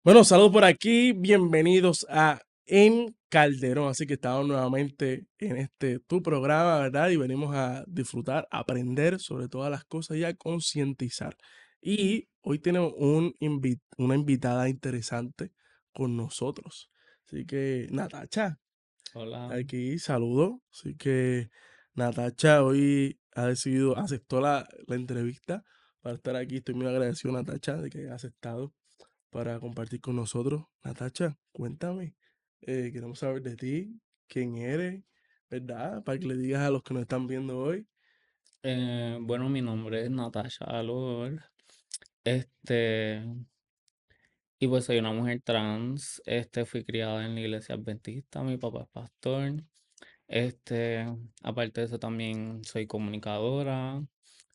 Bueno, saludos por aquí, bienvenidos a En Calderón, así que estamos nuevamente en este tu programa, ¿verdad? Y venimos a disfrutar, a aprender sobre todas las cosas y a concientizar. Y hoy tenemos una invitada interesante con nosotros. Así que, Natacha, Hola, aquí saludo. Así que, Natacha hoy ha decidido, aceptó la entrevista para estar aquí. Estoy muy agradecido, Natacha, de que haya aceptado para compartir con nosotros. Natacha, cuéntame. Queremos saber de ti, quién eres, ¿verdad? Para que le digas a los que nos están viendo hoy. bueno, mi nombre es Natasha Alor, este, y pues soy una mujer trans, fui criada en la iglesia adventista, mi papá es pastor, este, aparte de eso también soy comunicadora,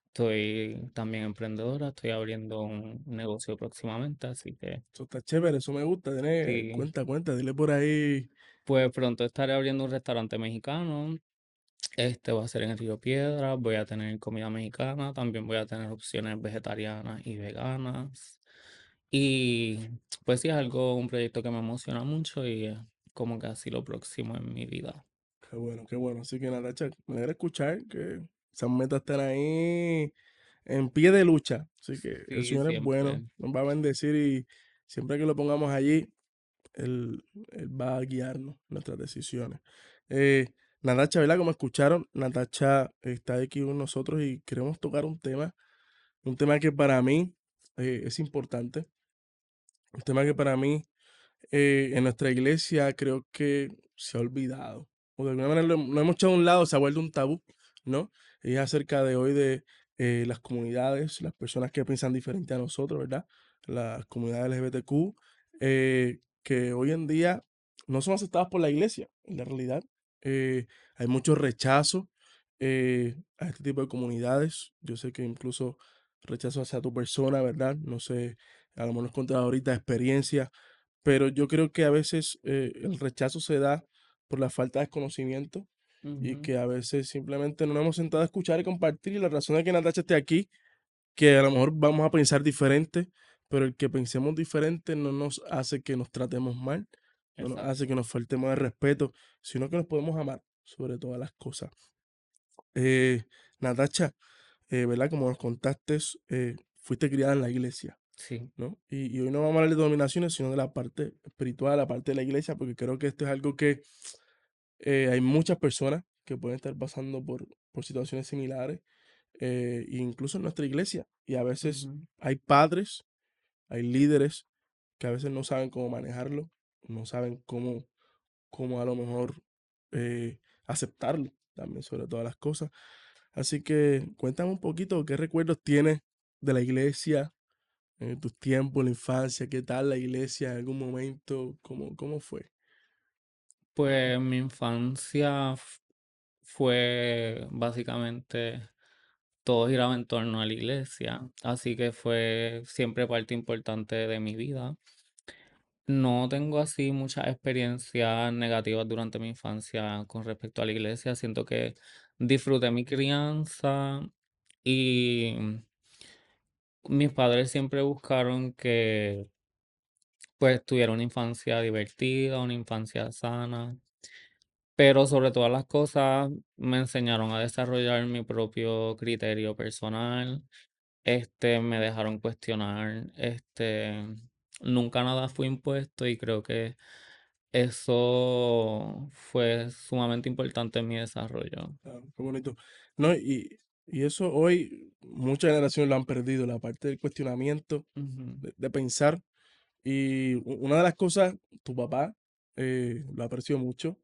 estoy también emprendedora, estoy abriendo un negocio próximamente, así que Eso está chévere, eso me gusta. sí, Cuenta, dile por ahí. pues pronto estaré abriendo un restaurante mexicano. Va a ser en Río Piedra, voy a tener comida mexicana, también voy a tener opciones vegetarianas y veganas. Y pues sí, es algo, un proyecto que me emociona mucho y es como que así lo próximo en mi vida. Qué bueno, qué bueno. Así que Natacha, me alegra escuchar que esas metas están ahí en pie de lucha. Así que el Sí, Señor es siempre. bueno, nos va a bendecir y siempre que lo pongamos allí, Él va a guiarnos en nuestras decisiones. Eh, Natacha, ¿verdad? Como escucharon, Natacha está aquí con nosotros y queremos tocar un tema que para mí es importante, un tema que para mí en nuestra iglesia creo que se ha olvidado, o de alguna manera lo hemos echado a un lado, se ha vuelto un tabú, ¿no? Y es acerca de hoy de las comunidades, las personas que piensan diferente a nosotros, ¿verdad? Las comunidades LGBTQ, que hoy en día no son aceptadas por la iglesia, en la realidad. Hay mucho rechazo a este tipo de comunidades. Yo sé que incluso rechazo hacia tu persona, ¿verdad? No sé, a lo mejor nos contas ahorita experiencias, pero yo creo que a veces el rechazo se da por la falta de conocimiento y Ujú. que a veces simplemente no nos hemos sentado a escuchar y compartir. Y la razón de que Natacha esté aquí, que a lo mejor vamos a pensar diferente, pero el que pensemos diferente no nos hace que nos tratemos mal, no nos hace que Exacto. nos faltemos de respeto, sino que nos podemos amar sobre todas las cosas. Eh, Natacha, ¿verdad? Como nos contaste, fuiste criada en la iglesia. Sí. ¿No? Y hoy no vamos a hablar de dominaciones, sino de la parte espiritual, la parte de la iglesia, porque creo que esto es algo que hay muchas personas que pueden estar pasando por situaciones similares, incluso en nuestra iglesia. Y a veces Ujú. hay padres, hay líderes que a veces no saben cómo manejarlo, no saben cómo a lo mejor aceptarlo también sobre todas las cosas. Así que cuéntame un poquito qué recuerdos tienes de la iglesia, en tus tiempos, en la infancia, ¿qué tal la iglesia en algún momento? ¿Cómo fue? Pues mi infancia fue básicamente todo giraba en torno a la iglesia, así que fue siempre parte importante de mi vida. No tengo así muchas experiencias negativas durante mi infancia con respecto a la iglesia. Siento que disfruté mi crianza y mis padres siempre buscaron que pues tuviera una infancia divertida, una infancia sana, pero sobre todas las cosas me enseñaron a desarrollar mi propio criterio personal. Me dejaron cuestionar, nunca nada fue impuesto y creo que eso fue sumamente importante en mi desarrollo. Claro, qué bonito. No, y eso hoy muchas generaciones lo han perdido, la parte del cuestionamiento, Ujú, de pensar. Y una de las cosas, tu papá lo aprecio mucho,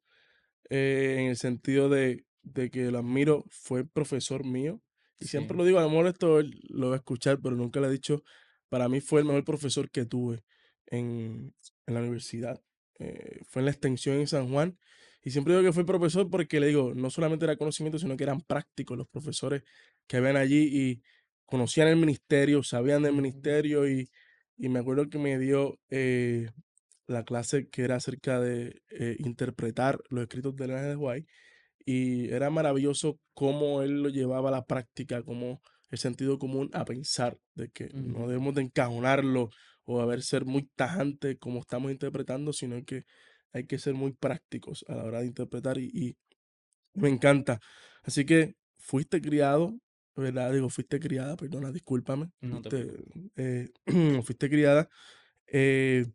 en el sentido de que lo admiro, fue profesor mío. Y siempre sí, lo digo, a lo mejor esto él lo va a escuchar, pero nunca le he dicho, para mí fue el mejor profesor que tuve en la universidad. Fue en la extensión en San Juan. Y siempre digo que fue profesor porque le digo, no solamente era conocimiento, sino que eran prácticos los profesores que habían allí y conocían el ministerio, sabían del ujú, ministerio y me acuerdo que me dio la clase que era acerca de interpretar los escritos de Elena de White y era maravilloso cómo él lo llevaba a la práctica, como el sentido común a pensar de que no ujú, debemos de encajonarlo o a ver ser muy tajante como estamos interpretando, sino que hay que ser muy prácticos a la hora de interpretar y me encanta. Así que fuiste criado, ¿verdad? Digo, fuiste criada, perdona, discúlpame. No te Fuiste, preocupes. eh, fuiste criada eh,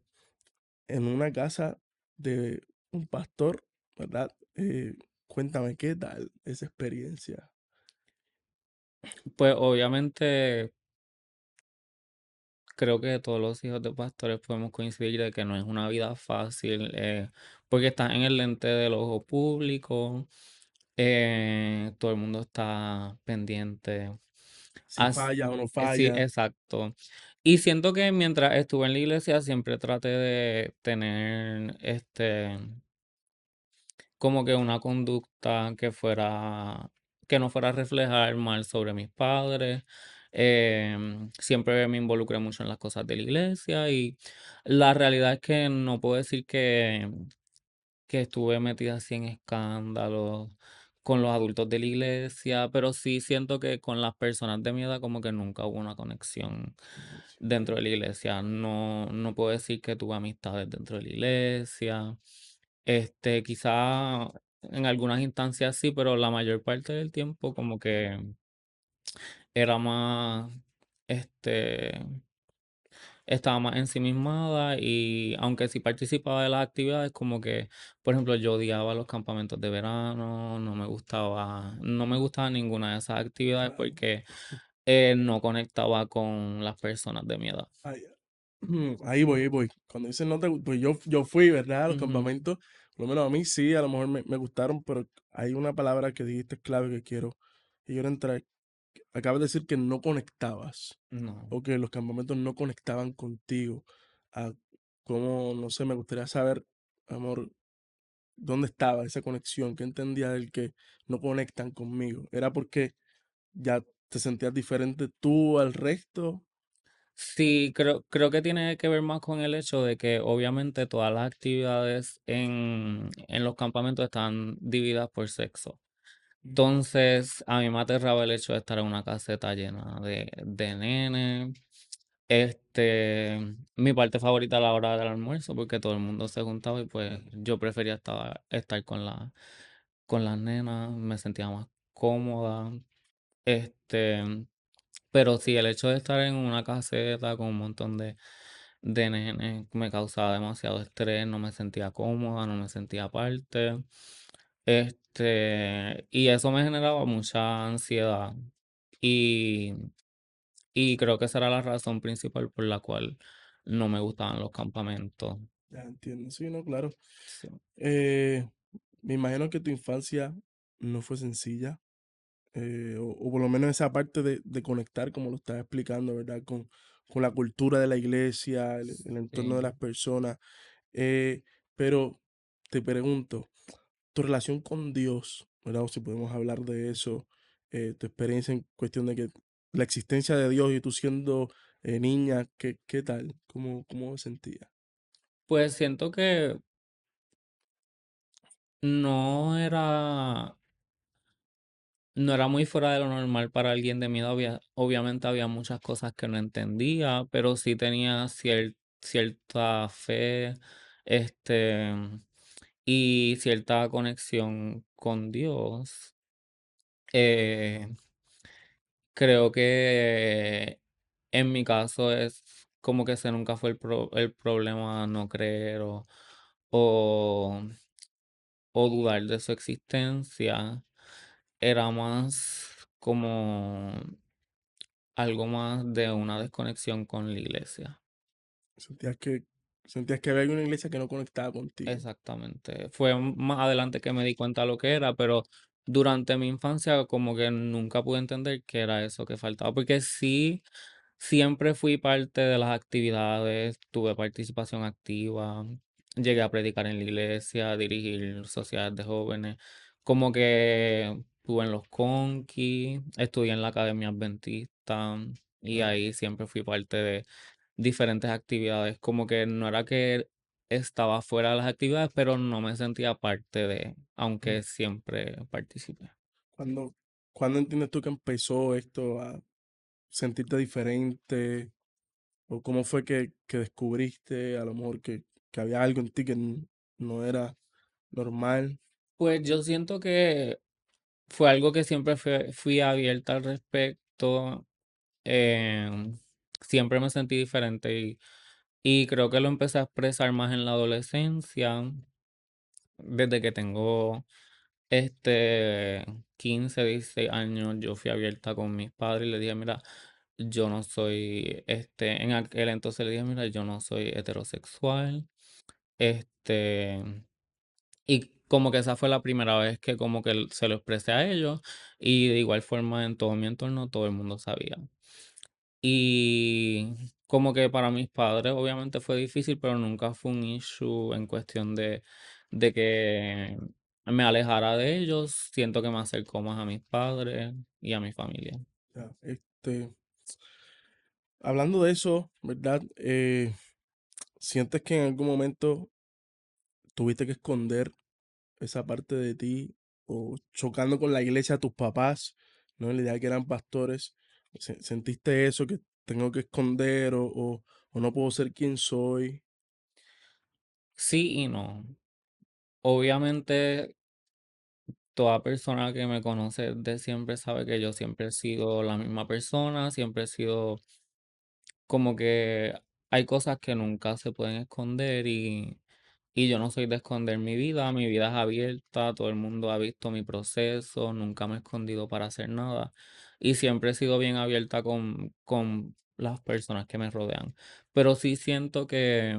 en una casa de un pastor, ¿verdad? Cuéntame, ¿qué tal esa experiencia? Pues obviamente creo que todos los hijos de pastores podemos coincidir de que no es una vida fácil, porque estás en el lente del ojo público, todo el mundo está pendiente. Si falla o no Sí, falla. exacto. Y siento que mientras estuve en la iglesia siempre traté de tener como que una conducta que no fuera a reflejar mal sobre mis padres. Siempre me involucré mucho en las cosas de la iglesia y la realidad es que no puedo decir que estuve metida así en escándalos con los adultos de la iglesia, pero sí siento que con las personas de mi edad como que nunca hubo una conexión dentro de la iglesia. No puedo decir que tuve amistades dentro de la iglesia. Quizá en algunas instancias sí, pero la mayor parte del tiempo como que era más, este, estaba más ensimismada y aunque sí participaba de las actividades, como que, por ejemplo, yo odiaba los campamentos de verano, no me gustaba ninguna de esas actividades Claro. porque no conectaba con las personas de mi edad. Ahí, ahí voy, ahí voy. Cuando dicen no te pues yo fui, ¿verdad? A los Ujú. campamentos. Por lo menos a mí sí, a lo mejor me gustaron, pero hay una palabra que dijiste clave que quiero entrar. Acabas de decir que no conectabas, No. o que los campamentos no conectaban contigo. A cómo, no sé, me gustaría saber, amor, dónde estaba esa conexión, qué entendía del que no conectan conmigo. ¿Era porque ya te sentías diferente tú al resto? Sí, creo que tiene que ver más con el hecho de que obviamente todas las actividades en los campamentos están divididas por sexo. Entonces, a mí me aterraba el hecho de estar en una caseta llena de nenes. Mi parte favorita a la hora del almuerzo, porque todo el mundo se juntaba y pues yo prefería estar con las nenas, me sentía más cómoda. Este, pero sí, el hecho de estar en una caseta con un montón de nenes me causaba demasiado estrés, no me sentía cómoda, no me sentía parte. Y eso me generaba mucha ansiedad. Y, y creo que esa era la razón principal por la cual no me gustaban los campamentos. Ya entiendo, sí, no, claro. Sí, Eh, Me imagino que tu infancia no fue sencilla, o por lo menos esa parte de conectar, como lo estás explicando, ¿verdad? Con la cultura de la iglesia, el entorno de sí. las personas. Eh, pero te pregunto, tu relación con Dios, ¿verdad? O si podemos hablar de eso, tu experiencia en cuestión de que la existencia de Dios y tú siendo niña, ¿qué tal? ¿Cómo sentías? Pues siento que no era No era muy fuera de lo normal para alguien de mi edad. Obviamente había muchas cosas que no entendía, pero sí tenía cierta fe, este, y cierta conexión con Dios. Eh, Creo que en mi caso es como que ese nunca fue el problema no creer o, o dudar de su existencia. Era más como algo más de una desconexión con la iglesia. Sentías que, sentías que había una iglesia que no conectaba contigo. Exactamente. Fue más adelante que me di cuenta lo que era, pero durante mi infancia como que nunca pude entender qué era eso que faltaba, porque sí, siempre fui parte de las actividades, tuve participación activa, llegué a predicar en la iglesia, a dirigir sociedades de jóvenes, como que estuve en los conquis, estudié en la Academia Adventista y Wow. ahí siempre fui parte de diferentes actividades, como que no era que estaba fuera de las actividades, pero no me sentía parte de, Mm. aunque siempre participé. ¿Cuándo, cuándo entiendes tú que empezó esto a sentirte diferente? o cómo fue que descubriste a lo mejor que había algo en ti que no era normal? Pues yo siento que fue algo que siempre fui abierta al respecto. em, Siempre me sentí diferente y creo que lo empecé a expresar más en la adolescencia, desde que tengo 15, 16 años. Yo fui abierta con mis padres y le dije, mira, yo no soy, en aquel entonces le dije, mira, yo no soy heterosexual. Este, y como que esa fue la primera vez que como que se lo expresé a ellos y de igual forma en todo mi entorno todo el mundo sabía. Y como que para mis padres obviamente fue difícil, pero nunca fue un issue en cuestión de que me alejara de ellos. Siento que me acercó más a mis padres y a mi familia. Ya, hablando de eso, ¿verdad? ¿Sientes que en algún momento tuviste que esconder esa parte de ti o chocando con la iglesia, tus papás, ¿no? La idea de que eran pastores, ¿sentiste eso que tengo que esconder o no puedo ser quien soy? Sí y no. Obviamente toda persona que me conoce de siempre sabe que yo siempre he sido la misma persona, siempre he sido como que hay cosas que nunca se pueden esconder y yo no soy de esconder mi vida es abierta, todo el mundo ha visto mi proceso, nunca me he escondido para hacer nada y siempre he sido bien abierta con las personas que me rodean. Pero sí siento que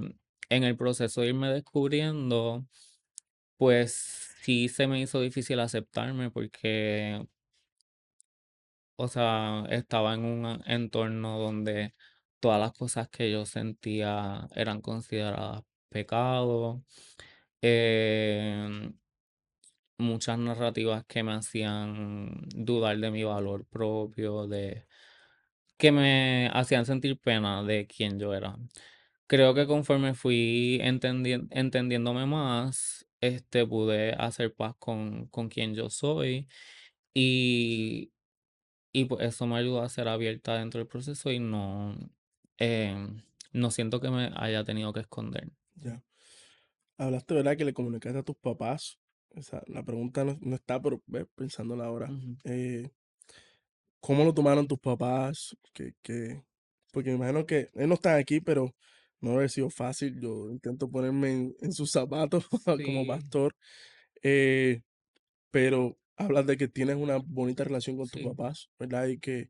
en el proceso de irme descubriendo, pues sí se me hizo difícil aceptarme porque, o sea, estaba en un entorno donde todas las cosas que yo sentía eran consideradas pecado. em, Muchas narrativas que me hacían dudar de mi valor propio, que me hacían sentir pena de quién yo era. Creo que conforme fui entendiéndome más, pude hacer paz con quien yo soy y, pues eso me ayudó a ser abierta dentro del proceso y no siento que me haya tenido que esconder. Ya. Hablaste, ¿verdad? Que le comunicaste a tus papás. La pregunta no está, pero pensándola ahora. Ujú. ¿Cómo lo tomaron tus papás? Porque me imagino que ellos no están aquí, pero no debe haber sido fácil. Yo intento ponerme en sus zapatos como Sí, pastor. eh, pero hablas de que tienes una bonita relación con tus sí, papás, ¿verdad? Y que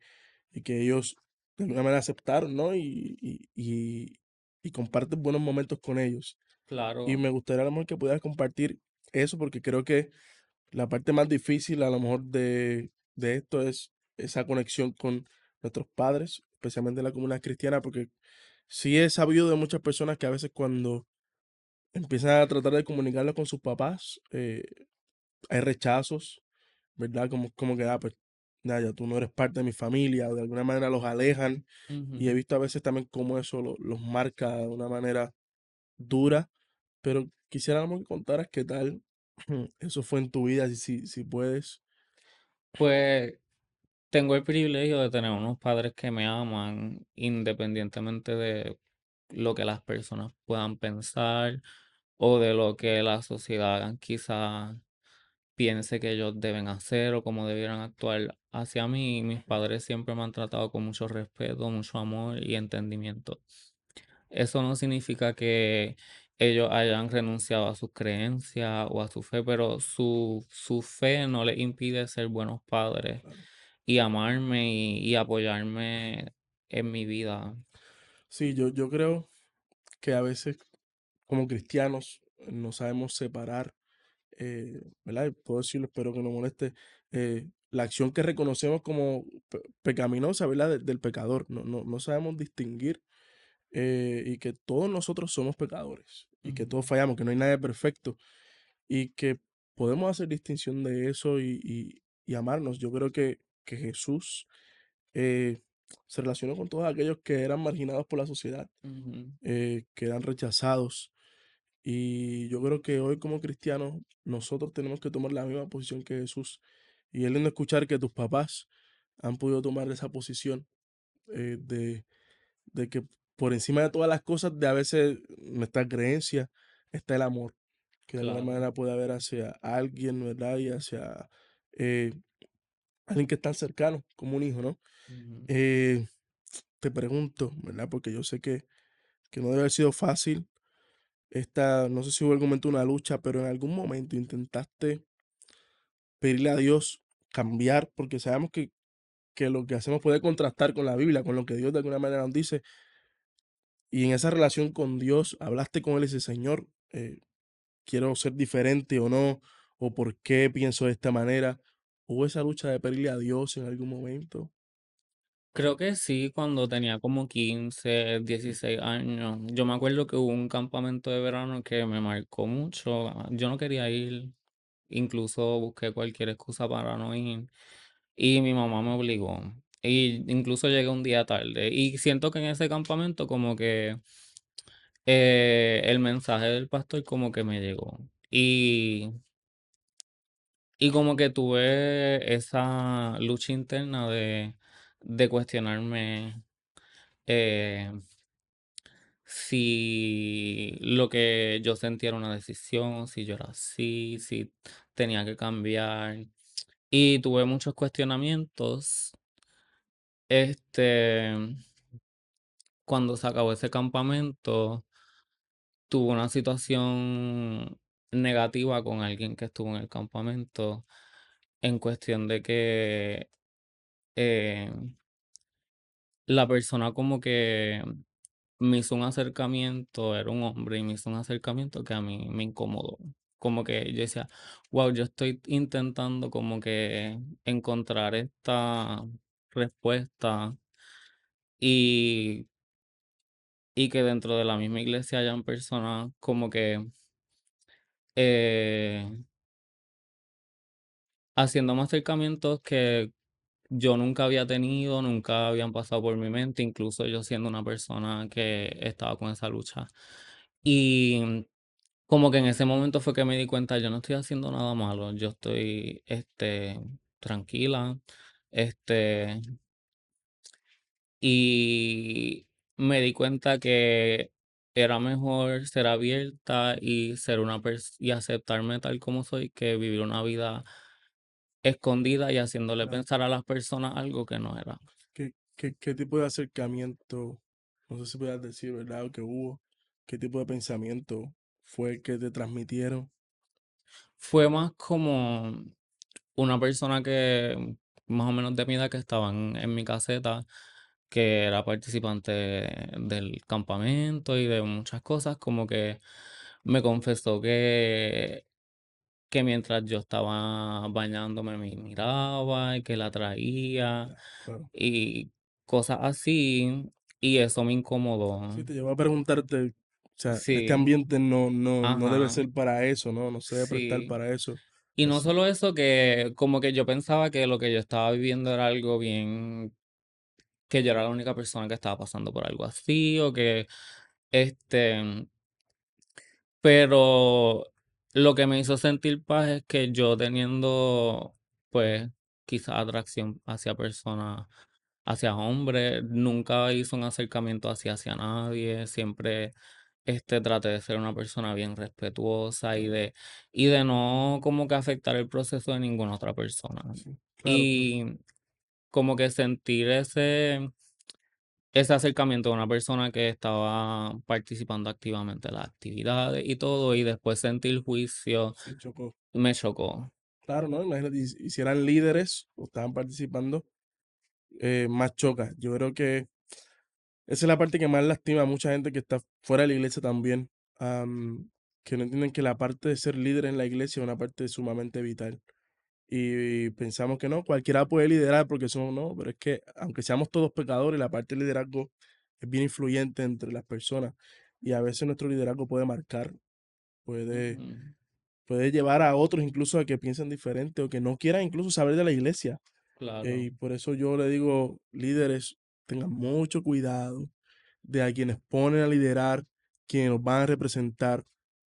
ellos de alguna manera aceptaron, ¿no? Y compartes buenos momentos con ellos. Y claro. me gustaría a lo mejor que pudieras compartir eso, porque creo que la parte más difícil a lo mejor de esto es esa conexión con nuestros padres, especialmente la comunidad cristiana, porque sí he sabido de muchas personas que a veces cuando empiezan a tratar de comunicarlo con sus papás, hay rechazos, ¿verdad? Como que, pues, ya tú no eres parte de mi familia, o de alguna manera los alejan. Y he Ujú. visto a veces también cómo eso los marca de una manera dura, pero quisiera que contaras qué tal eso fue en tu vida, si puedes. Pues tengo el privilegio de tener unos padres que me aman independientemente de lo que las personas puedan pensar o de lo que la sociedad quizá piense que ellos deben hacer o cómo debieran actuar hacia mí. Mis padres siempre me han tratado con mucho respeto, mucho amor y entendimiento. Eso no significa que ellos hayan renunciado a sus creencias o a su fe, pero su fe no les impide ser buenos padres Claro. y amarme y apoyarme en mi vida. Sí, yo creo que a veces como cristianos no sabemos separar, ¿verdad? Y puedo decirlo, espero que no moleste, la acción que reconocemos como pecaminosa, ¿verdad? Del pecador. No sabemos distinguir, y que todos nosotros somos pecadores y que Ujú, todos fallamos, que no hay nadie perfecto y que podemos hacer distinción de eso y amarnos. Yo creo que Jesús eh, se relacionó con todos aquellos que eran marginados por la sociedad, ujú, que eran rechazados. Y yo creo que hoy como cristianos nosotros tenemos que tomar la misma posición que Jesús. Y es lindo escuchar que tus papás han podido tomar esa posición, de que por encima de todas las cosas de a veces nuestras creencias está el amor, que de alguna Claro. manera puede haber hacia alguien, ¿verdad? Y hacia eh, alguien que es tan cercano como un hijo, ¿no? Ujú. Eh, te pregunto, ¿verdad? Porque yo sé que no debe haber sido fácil. Esta, no sé si hubo algún momento una lucha, pero en algún momento intentaste pedirle a Dios cambiar, porque sabemos que lo que hacemos puede contrastar con la Biblia, con lo que Dios de alguna manera nos dice. Y en esa relación con Dios, hablaste con Él y dices, Señor, quiero ser diferente o no, o por qué pienso de esta manera. ¿Hubo esa lucha de pedirle a Dios en algún momento? Creo que sí, cuando tenía como 15, 16 años. Yo me acuerdo que hubo un campamento de verano que me marcó mucho. Yo no quería ir, incluso busqué cualquier excusa para no ir. Y mi mamá me obligó. Y incluso llegué un día tarde. Y siento que en ese campamento como que el mensaje del pastor como que me llegó. Y como que tuve esa lucha interna de cuestionarme eh, si lo que yo sentía era una decisión, si yo era así, si tenía que cambiar. Y tuve muchos cuestionamientos. Este, cuando se acabó ese campamento, tuve una situación negativa con alguien que estuvo en el campamento en cuestión de que eh, la persona como que me hizo un acercamiento, era un hombre, y me hizo un acercamiento que a mí me incomodó. Como que yo decía, wow, yo estoy intentando como que encontrar esta respuesta y, y que dentro de la misma iglesia hayan personas como que eh, haciéndome acercamientos que yo nunca había tenido, nunca habían pasado por mi mente, incluso yo siendo una persona que estaba con esa lucha. Y como que en ese momento fue que me di cuenta, yo no estoy haciendo nada malo, yo estoy, tranquila, este, y me di cuenta que era mejor ser abierta y ser una y aceptarme tal como soy que vivir una vida escondida y haciéndole Claro. pensar a las personas algo que no era. ¿Qué tipo de acercamiento, no sé si puedas decir, ¿verdad? O que hubo, qué tipo de pensamiento fue el que te transmitieron? Fue más como una persona que más o menos de mi edad que estaban en mi caseta, que era participante del campamento y de muchas cosas, como que me confesó que mientras yo estaba bañándome me miraba y que la traía Ya, claro. y cosas así, y eso me Sí, incomodó. te llevo a preguntarte, o sea, este Sí, ambiente no debe ajá, ser para eso, ¿no? No se debe prestar sí. para eso. Y no Así, solo eso, que como que yo pensaba que lo que yo estaba viviendo era algo bien, que yo era la única persona que estaba pasando por algo así, o que, este, pero lo que me hizo sentir paz es que yo teniendo, pues, quizás atracción hacia personas, hacia hombres, nunca hice un acercamiento hacia nadie, siempre, traté de ser una persona bien respetuosa claro, y de no como que afectar el proceso de ninguna otra persona. sí, claro, claro. Y como que sentir ese acercamiento de una persona que estaba participando activamente en las actividades y todo, y después sentir juicio, Sí, chocó. me chocó. Claro, ¿no? Imagínate, y si eran líderes o estaban participando, más choca. Yo creo que esa es la parte que más lastima a mucha gente que está fuera de la iglesia también, que no entienden que la parte de ser líder en la iglesia es una parte sumamente vital. Y pensamos que no, cualquiera puede liderar porque somos, no, pero es que aunque seamos todos pecadores, la parte del liderazgo es bien influyente entre las personas y a veces nuestro liderazgo puede marcar, puede, Ujú, puede llevar a otros incluso a que piensen diferente o que no quieran incluso saber de la iglesia. claro. Y por eso yo le digo, líderes, tengan mucho cuidado de a quienes ponen a liderar, quienes nos van a representar,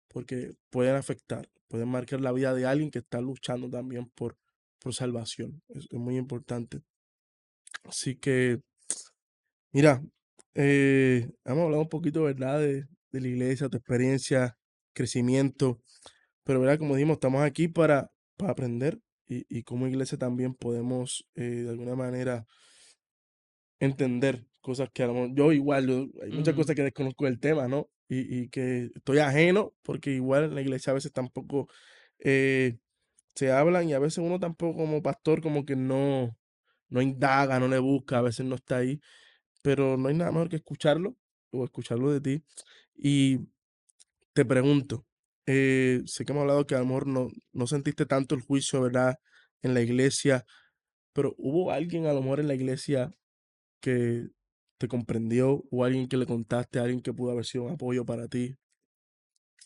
porque pueden afectar, pueden marcar la vida de alguien que está luchando también por salvación. Es muy importante. Así que, mira, Hemos hablado un poquito, ¿verdad? De la iglesia, tu experiencia, crecimiento, pero, ¿verdad? Como dijimos, estamos aquí para aprender y como iglesia también podemos, de alguna manera, entender cosas que a lo mejor yo igual, hay muchas Ujú, cosas que desconozco del tema, ¿no? Y que estoy ajeno, porque igual en la iglesia a veces tampoco eh, se hablan y a veces uno tampoco como pastor como que no indaga, no le busca, a veces no está ahí, pero no hay nada mejor que escucharlo o escucharlo de ti. Y te pregunto, sé que hemos hablado que a lo mejor no sentiste tanto el juicio, ¿verdad? En la iglesia, pero ¿hubo alguien a lo mejor en la iglesia que te comprendió o alguien que le contaste, alguien que pudo haber sido un apoyo para ti,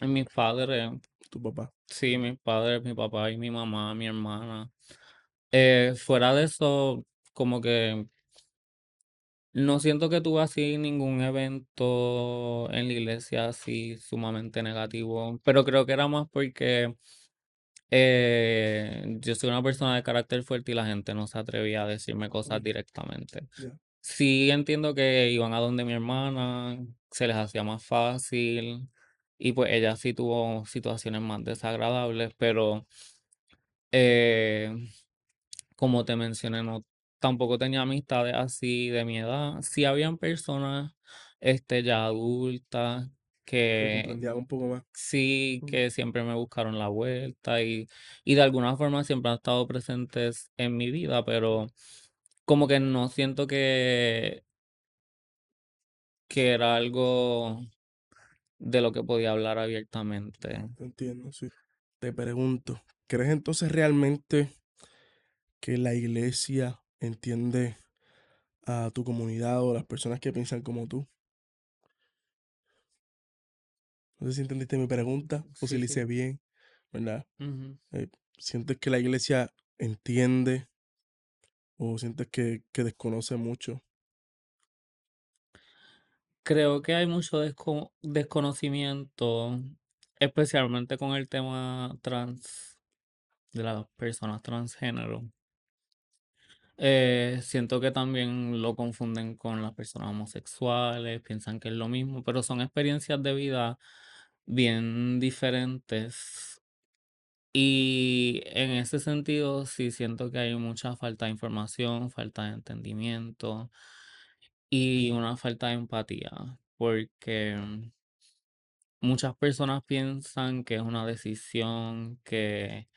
y mis padres, tu papá? sí, mis padres, mi papá y mi mamá, mi hermana. Fuera de eso, como que no siento que tuve así ningún evento en la iglesia así sumamente negativo, pero creo que era más porque yo soy una persona de carácter fuerte y la gente no se atrevía a decirme cosas Mm, directamente. ya, Sí entiendo que iban a donde mi hermana, se les hacía más fácil y pues ella sí tuvo situaciones más desagradables, pero eh, como te mencioné, no, tampoco tenía amistades así de mi edad. Sí habían personas, ya adultas te que comprendía un poco más. sí, Mm, que siempre me buscaron la vuelta y de alguna forma siempre han estado presentes en mi vida, pero como que no siento que era algo de lo que podía hablar abiertamente. entiendo, sí. Te pregunto, ¿crees entonces realmente que la iglesia entiende a tu comunidad o a las personas que piensan como tú? No sé si entendiste mi pregunta o si Sí, le hice sí. bien, ¿verdad? Ujú. ¿Sientes que la iglesia entiende o sientes que desconoce mucho? Creo que hay mucho desconocimiento, especialmente con el tema trans, de las personas transgénero. Siento que también lo confunden con las personas homosexuales, piensan que es lo mismo, pero son experiencias de vida bien diferentes. Y en ese sentido, sí siento que hay mucha falta de información, falta de entendimiento y una falta de empatía, porque muchas personas piensan que es una decisión, que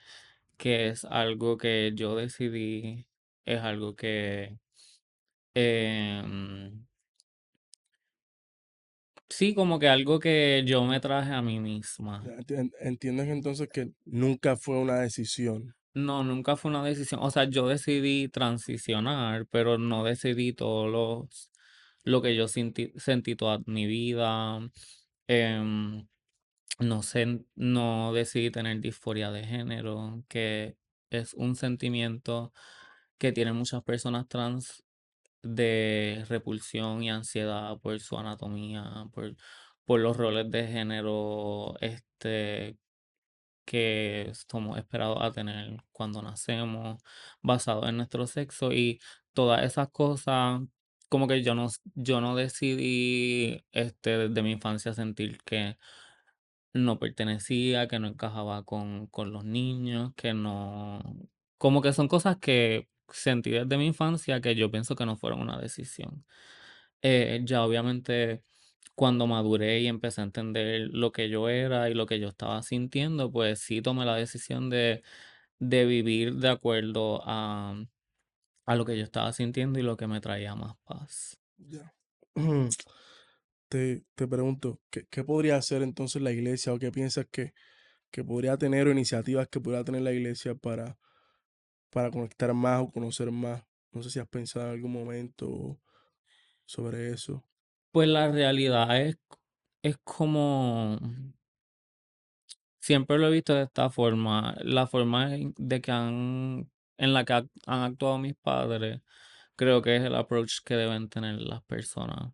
es algo que yo decidí, es algo que, em, sí, como que algo que yo me traje a mí misma. Ya, entiendes entonces que nunca fue una decisión. No, nunca fue una decisión. O sea, yo decidí transicionar, pero no decidí lo que yo sentí toda mi vida. Em, no sé, no decidí tener disforia de género, que es un sentimiento que tienen muchas personas trans de repulsión y ansiedad por su anatomía, por los roles de género, que somos esperados a tener cuando nacemos, basado en nuestro sexo y todas esas cosas, como que yo no decidí desde mi infancia sentir que no pertenecía, que no encajaba con los niños, que no, como que son cosas que sentí desde mi infancia que yo pienso que no fueron una decisión. Ya obviamente cuando maduré y empecé a entender lo que yo era y lo que yo estaba sintiendo, pues sí tomé la decisión de vivir de acuerdo a lo que yo estaba sintiendo y lo que me traía más paz. Ya. Te pregunto, ¿qué podría hacer entonces la iglesia o qué piensas que podría tener o iniciativas que podría tener la iglesia para conectar más o conocer más? No sé si has pensado en algún momento sobre eso. Pues la realidad es como siempre lo he visto de esta forma, la forma de que en la que han actuado mis padres, creo que es el approach que deben tener las personas.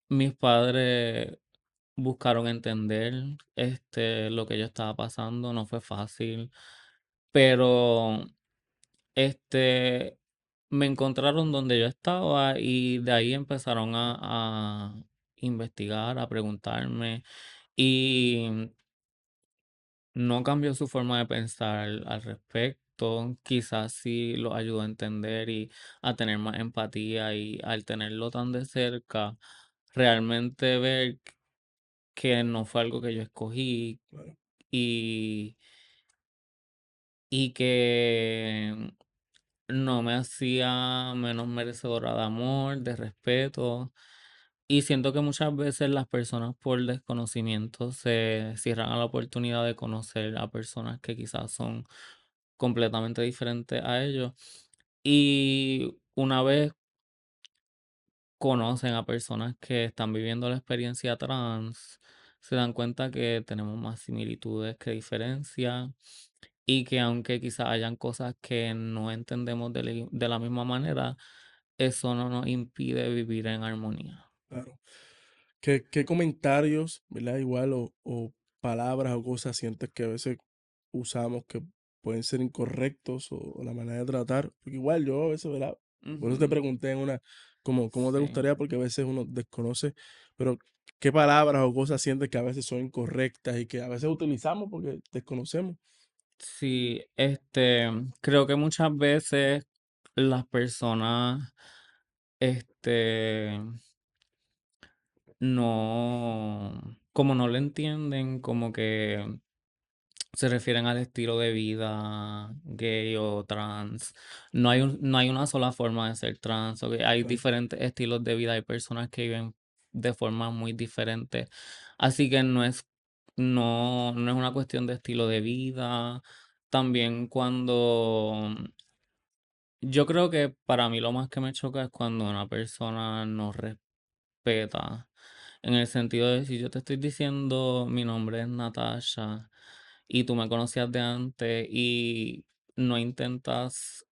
Mis padres buscaron entender lo que yo estaba pasando, no fue fácil, pero me encontraron donde yo estaba y de ahí empezaron a investigar, a preguntarme y no cambió su forma de pensar al respecto. Quizás sí lo ayudó a entender y a tener más empatía y al tenerlo tan de cerca, realmente ver que no fue algo que yo escogí Claro, y, y que no me hacía menos merecedora de amor, de respeto. Y siento que muchas veces las personas por desconocimiento se cierran a la oportunidad de conocer a personas que quizás son completamente diferentes a ellos. Y una vez conocen a personas que están viviendo la experiencia trans, se dan cuenta que tenemos más similitudes que diferencias y que aunque quizás hayan cosas que no entendemos de la misma manera, eso no nos impide vivir en armonía. claro. ¿Qué comentarios, ¿verdad? Igual o palabras o cosas sientes que a veces usamos que pueden ser incorrectos o la manera de tratar? Porque igual yo a veces, ¿verdad? Por eso te Ujú, pregunté en una, cómo te sí. gustaría, porque a veces uno desconoce, pero ¿qué palabras o cosas sientes que a veces son incorrectas y que a veces utilizamos porque desconocemos? Sí, creo que muchas veces las personas, este, como no lo entienden, como que se refieren al estilo de vida gay o trans. No hay una sola forma de ser trans, hay Claro, diferentes estilos de vida, hay personas que viven de forma muy diferente. Así que no es una cuestión de estilo de vida. También cuando yo creo que para mí lo más que me choca es cuando una persona no respeta, en el sentido de si yo te estoy diciendo mi nombre es Natasha y tú me conocías de antes y no intentas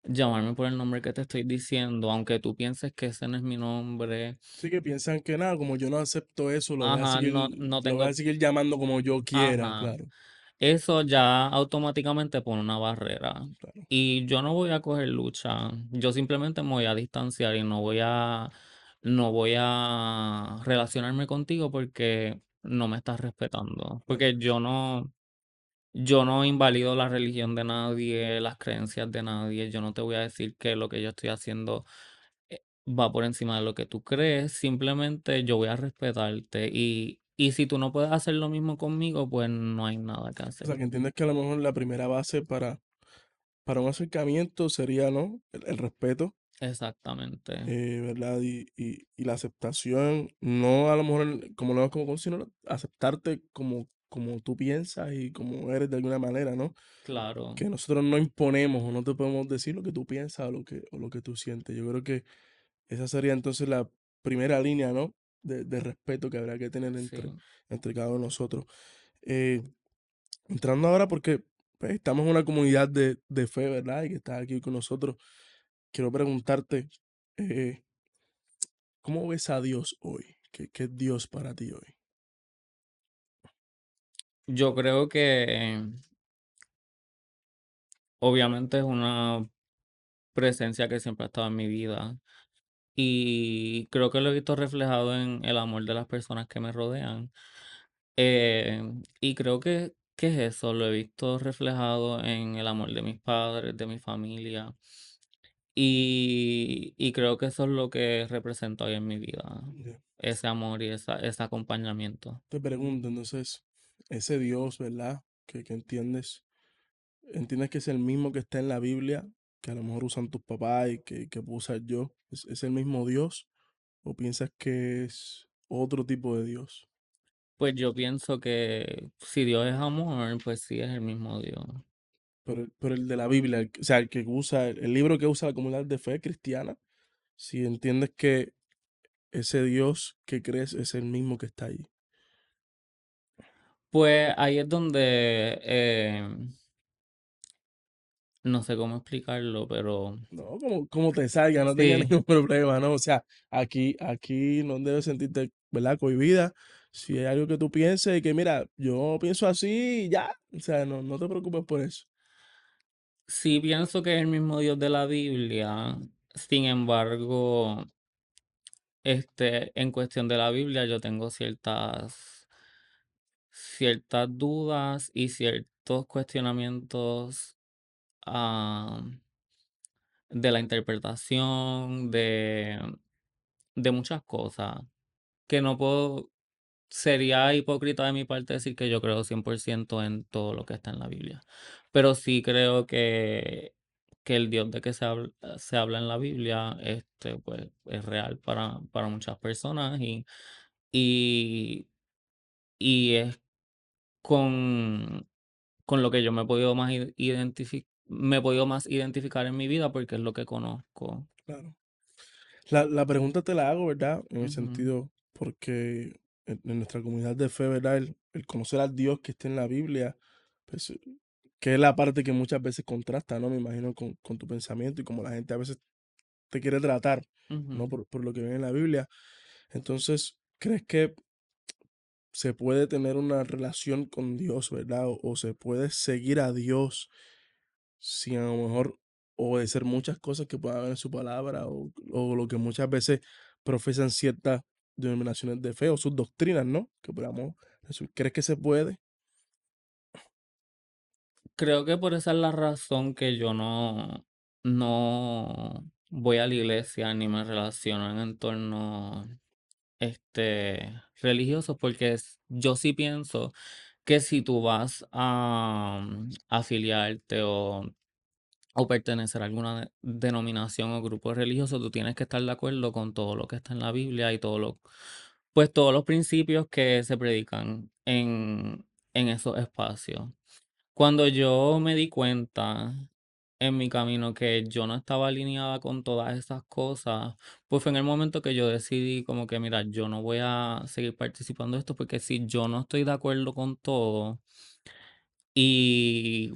llamarme por el nombre que te estoy diciendo, aunque tú pienses que ese no es mi nombre. sí que piensan que nada, como yo no acepto eso, Ajá, no lo voy a tengo, seguir llamando como yo quiera, ajá. claro, Eso ya automáticamente pone una barrera. claro, Y yo no voy a coger lucha. Yo simplemente me voy a distanciar y no voy a relacionarme contigo porque no me estás respetando. claro. Porque yo no invalido la religión de nadie, las creencias de nadie. Yo no te voy a decir que lo que yo estoy haciendo va por encima de lo que tú crees. Simplemente yo voy a respetarte. Y si tú no puedes hacer lo mismo conmigo, pues no hay nada que O sea, hacer. que entiendes que a lo mejor la primera base para un acercamiento sería, ¿no? El respeto, Exactamente. ¿verdad? Y la aceptación, no a lo mejor como lo ves como, sino aceptarte como tú piensas y como eres de alguna manera, ¿no? Claro, Que nosotros no imponemos o no te podemos decir lo que tú piensas o lo que tú sientes. Yo creo que esa sería entonces la primera línea, ¿no? De respeto que habrá que tener sí. entre cada uno de nosotros. Eh, Entrando ahora porque pues, estamos en una comunidad de fe, ¿verdad? Y que estás aquí con nosotros. Quiero preguntarte, eh, ¿cómo ves a Dios hoy? ¿Qué es Dios para ti hoy? Yo creo que obviamente es una presencia que siempre ha estado en mi vida y creo que lo he visto reflejado en el amor de las personas que me rodean. Y creo que es eso, lo he visto reflejado en el amor de mis padres, de mi familia y creo que eso es lo que representa hoy en mi vida, Ya. ese amor y ese acompañamiento. Te pregunto, entonces, ese Dios, ¿verdad? Que entiendes que es el mismo que está en la Biblia, que a lo mejor usan tus papás y que puedo usar yo. Es el mismo Dios o piensas que es otro tipo de Dios? Pues yo pienso que si Dios es amor, pues sí es el mismo Dios. Pero el de la Biblia, o sea, el que usa, el libro que usa la comunidad de fe cristiana, si entiendes que ese Dios que crees es el mismo que está ahí. Pues ahí es donde no sé cómo explicarlo, pero No, como te salga, no tenga sí, ningún problema, ¿no? O sea, aquí no debes sentirte, ¿verdad? Cohibida. Si hay algo que tú pienses y que, mira, yo pienso así y ya, o sea, no te preocupes por eso. Sí pienso que es el mismo Dios de la Biblia, sin embargo, en cuestión de la Biblia yo tengo ciertas dudas y ciertos cuestionamientos, de la interpretación, de muchas cosas, que no puedo sería hipócrita de mi parte decir que yo creo 100% en todo lo que está en la Biblia, pero sí creo que el Dios de que se habla en la Biblia, pues, es real para muchas personas y y es con lo que yo me he podido más me he podido más identificar en mi vida porque es lo que conozco. Claro. La pregunta te la hago, ¿verdad? En el Ujú, sentido, porque en nuestra comunidad de fe, ¿verdad? El conocer al Dios que está en la Biblia, pues, que es la parte que muchas veces contrasta, ¿no? Me imagino con tu pensamiento y como la gente a veces te quiere tratar, ¿no? ujú. Por lo que ven en la Biblia. Entonces, ¿crees que se puede tener una relación con Dios, ¿verdad? O se puede seguir a Dios sin a lo mejor obedecer muchas cosas que pueda haber en su palabra o lo que muchas veces profesan ciertas denominaciones de fe o sus doctrinas, ¿no? Que podamos, ¿crees que se puede? Creo que por esa es la razón que yo no voy a la iglesia ni me relaciono en entornos, religiosos, porque yo sí pienso que si tú vas a afiliarte o pertenecer a alguna denominación o grupo religioso, tú tienes que estar de acuerdo con todo lo que está en la Biblia y pues todos los principios que se predican en esos espacios. Cuando yo me di cuenta en mi camino que yo no estaba alineada con todas esas cosas, pues fue en el momento que yo decidí como que, mira, yo no voy a seguir participando de esto porque si yo no estoy de acuerdo con todo y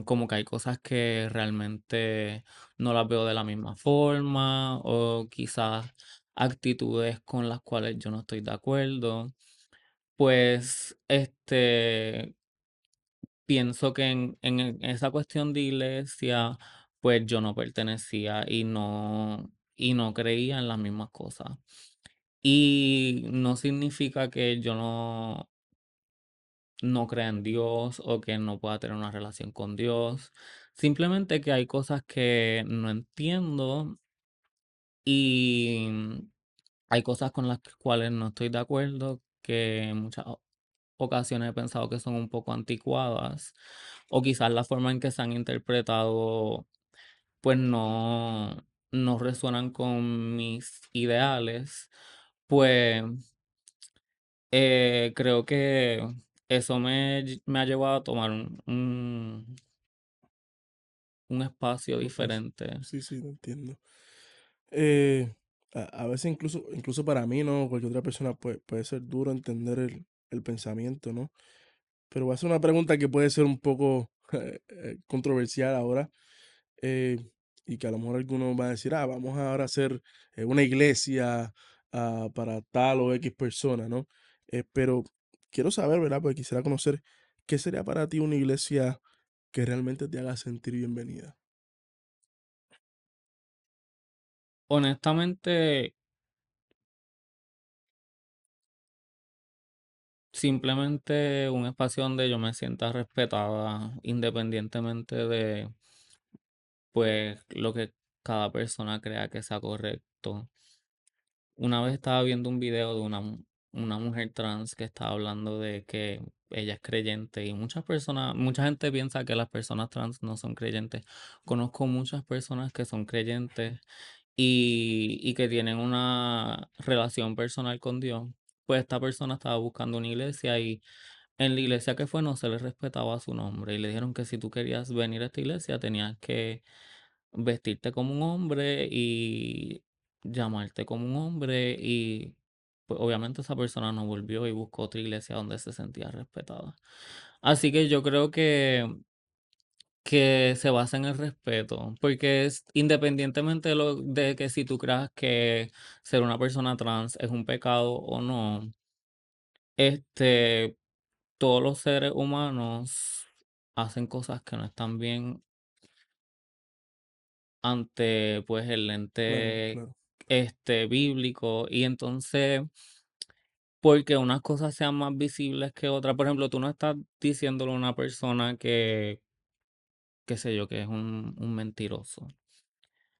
como que hay cosas que realmente no las veo de la misma forma o quizás actitudes con las cuales yo no estoy de acuerdo, pues pienso que en esa cuestión de iglesia, pues yo no pertenecía y no creía en las mismas cosas. Y no significa que yo no crea en Dios o que no pueda tener una relación con Dios. Simplemente que hay cosas que no entiendo y hay cosas con las cuales no estoy de acuerdo, que en muchas ocasiones he pensado que son un poco anticuadas o quizás la forma en que se han interpretado pues no resuenan con mis ideales, pues creo que eso me ha llevado a tomar un espacio No, pues, diferente. sí, sí, lo entiendo. Eh, a veces incluso para mí, ¿no? Cualquier otra persona puede ser duro entender el pensamiento, ¿no? Pero voy a hacer una pregunta que puede ser un poco controversial ahora. eh, y que a lo mejor algunos van a decir, vamos ahora a hacer una iglesia para tal o X persona, ¿no? Pero quiero saber, ¿verdad? Porque quisiera conocer qué sería para ti una iglesia que realmente te haga sentir bienvenida. Honestamente, simplemente un espacio donde yo me sienta respetada, independientemente de, pues, lo que cada persona crea que sea correcto. Una vez estaba viendo un video de una mujer trans que estaba hablando de que ella es creyente y mucha gente piensa que las personas trans no son creyentes. Conozco muchas personas que son creyentes y que tienen una relación personal con Dios. Pues esta persona estaba buscando una iglesia y en la iglesia que fue no se le respetaba su nombre y le dijeron que si tú querías venir a esta iglesia tenías que vestirte como un hombre y llamarte como un hombre y pues obviamente esa persona no volvió y buscó otra iglesia donde se sentía respetada. Así que yo creo que se basa en el respeto, porque es independientemente de que si tú creas que ser una persona trans es un pecado o no, este, todos los seres humanos hacen cosas que no están bien ante, pues, el claro, lente, claro. bíblico. Y entonces, porque unas cosas sean más visibles que otras, por ejemplo, tú no estás diciéndole a una persona que, qué sé yo, que es un mentiroso.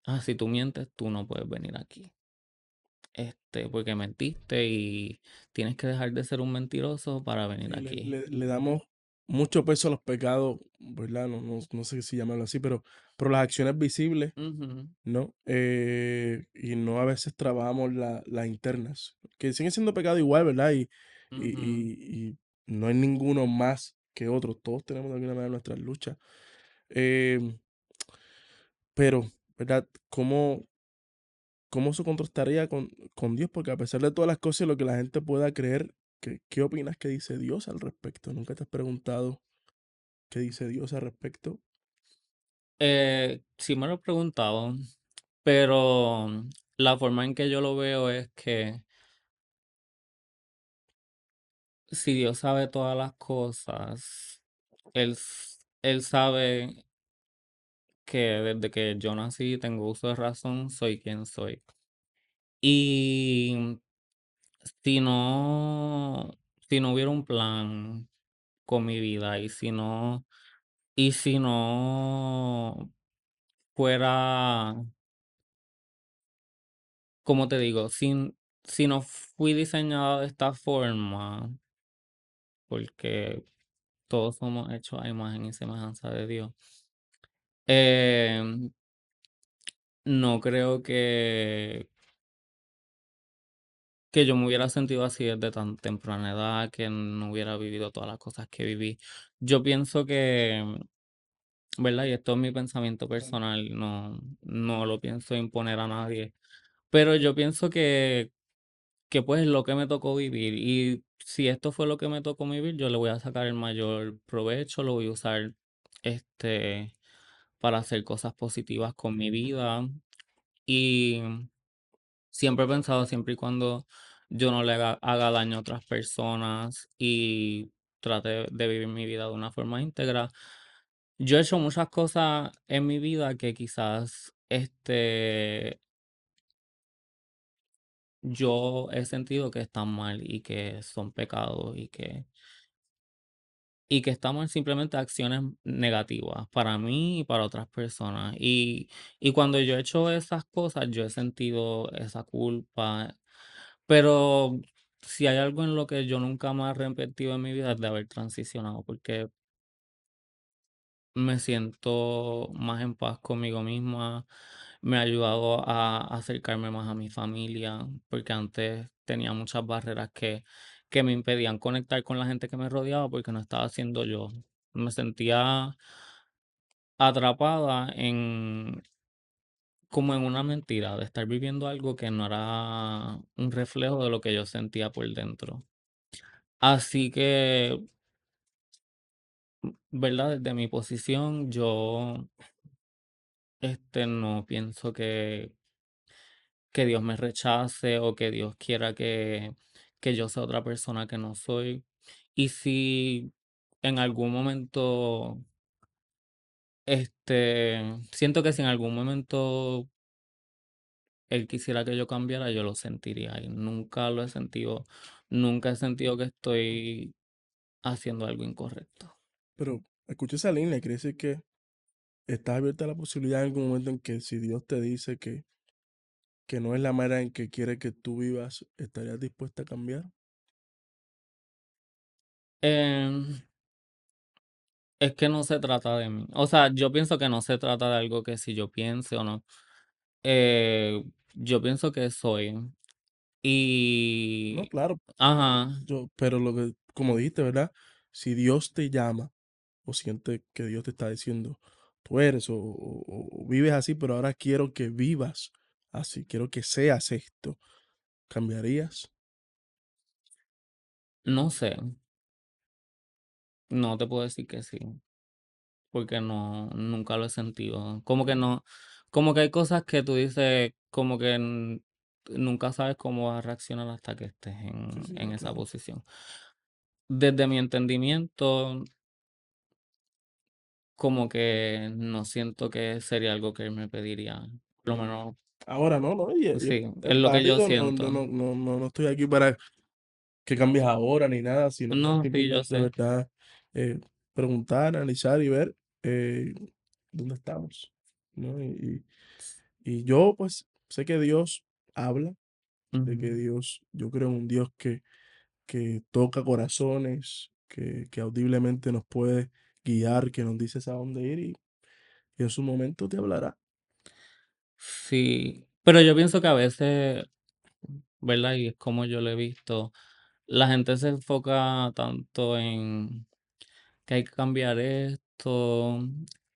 Ah, si tú mientes, tú no puedes venir aquí. Porque mentiste y tienes que dejar de ser un mentiroso para venir Sí, aquí. le damos mucho peso a los pecados, ¿verdad? No sé si llamarlo así, pero las acciones visibles, Ujú, ¿no? Y no a veces trabajamos las internas, que siguen siendo pecado igual, ¿verdad? ujú. Y no hay ninguno más que otro. Todos tenemos de alguna manera nuestras luchas. Em, pero, ¿verdad? ¿Cómo se contrastaría con Dios? Porque a pesar de todas las cosas y lo que la gente pueda creer, ¿qué opinas que dice Dios al respecto? ¿Nunca te has preguntado qué dice Dios al respecto? Sí me lo he preguntado, pero la forma en que yo lo veo es que si Dios sabe todas las cosas, Él sabe que desde que yo nací, tengo uso de razón, soy quien soy. Y si no, si no hubiera un plan con mi vida y si no fuera, como te digo, si no fui diseñado de esta forma, porque todos somos hechos a imagen y semejanza de Dios, em, no creo que yo me hubiera sentido así desde tan temprana edad, que no hubiera vivido todas las cosas que viví. Yo pienso que, ¿verdad? Y esto es mi pensamiento Claro. personal, no lo pienso imponer a nadie, pero yo pienso que pues lo que me tocó vivir y si esto fue lo que me tocó vivir, yo le voy a sacar el mayor provecho, lo voy a usar este para hacer cosas positivas con mi vida y siempre he pensado, siempre y cuando yo no le haga daño a otras personas y trate de vivir mi vida de una forma íntegra. Yo he hecho muchas cosas en mi vida que quizás yo he sentido que están mal y que son pecados y que estamos en simplemente acciones negativas para mí y para otras personas. Y cuando yo he hecho esas cosas, yo he sentido esa culpa, pero si hay algo en lo que yo nunca me he arrepentido en mi vida es de haber transicionado, porque me siento más en paz conmigo misma, me ha ayudado a acercarme más a mi familia, porque antes tenía muchas barreras que me impedían conectar con la gente que me rodeaba porque no estaba siendo yo. Me sentía atrapada como en una mentira, de estar viviendo algo que no era un reflejo de lo que yo sentía por dentro. Así que, ¿verdad? Desde mi posición, yo no pienso que Dios me rechace o que Dios quiera que yo sea otra persona que no soy. Y si en algún momento, siento que si en algún momento Él quisiera que yo cambiara, yo lo sentiría y nunca lo he sentido, nunca he sentido que estoy haciendo algo incorrecto. Pero escucha esa línea, quiere decir que estás abierta a la posibilidad en algún momento en que si Dios te dice que no es la manera en que quiere que tú vivas, ¿estarías dispuesta a cambiar? Em, es que no se trata de mí. O sea, yo pienso que no se trata de algo que si yo piense o no. Yo pienso que soy. No, Y, claro, ajá, pero lo que, como dijiste, ¿verdad? Si Dios te llama o sientes que Dios te está diciendo, tú eres o vives así, pero ahora quiero que vivas así, quiero que seas esto, ¿cambiarías? no sé, no te puedo decir que sí, porque no, nunca lo he sentido. Como que no, como que hay cosas que tú dices, como que nunca sabes cómo vas a reaccionar hasta que estés Sí, sí, en esa claro. posición. Desde mi entendimiento, como que no siento que sería algo que él me pediría. Por lo Mm. menos, Ahora no, ¿no? Y sí, es es lo que yo válido, no, no, siento. no, no, no estoy aquí para que cambies ahora ni nada, sino No, sí, yo simplemente, sé. ¿verdad? Preguntar, analizar y ver eh, dónde estamos, ¿no? Y yo, pues, sé que Dios habla, de que Ujú. Dios, yo creo en un Dios que toca corazones, que audiblemente nos puede guiar, que nos dice a dónde ir y en su momento te hablará. Sí, pero yo pienso que a veces, ¿verdad? Y es como yo lo he visto, la gente se enfoca tanto en que hay que cambiar esto,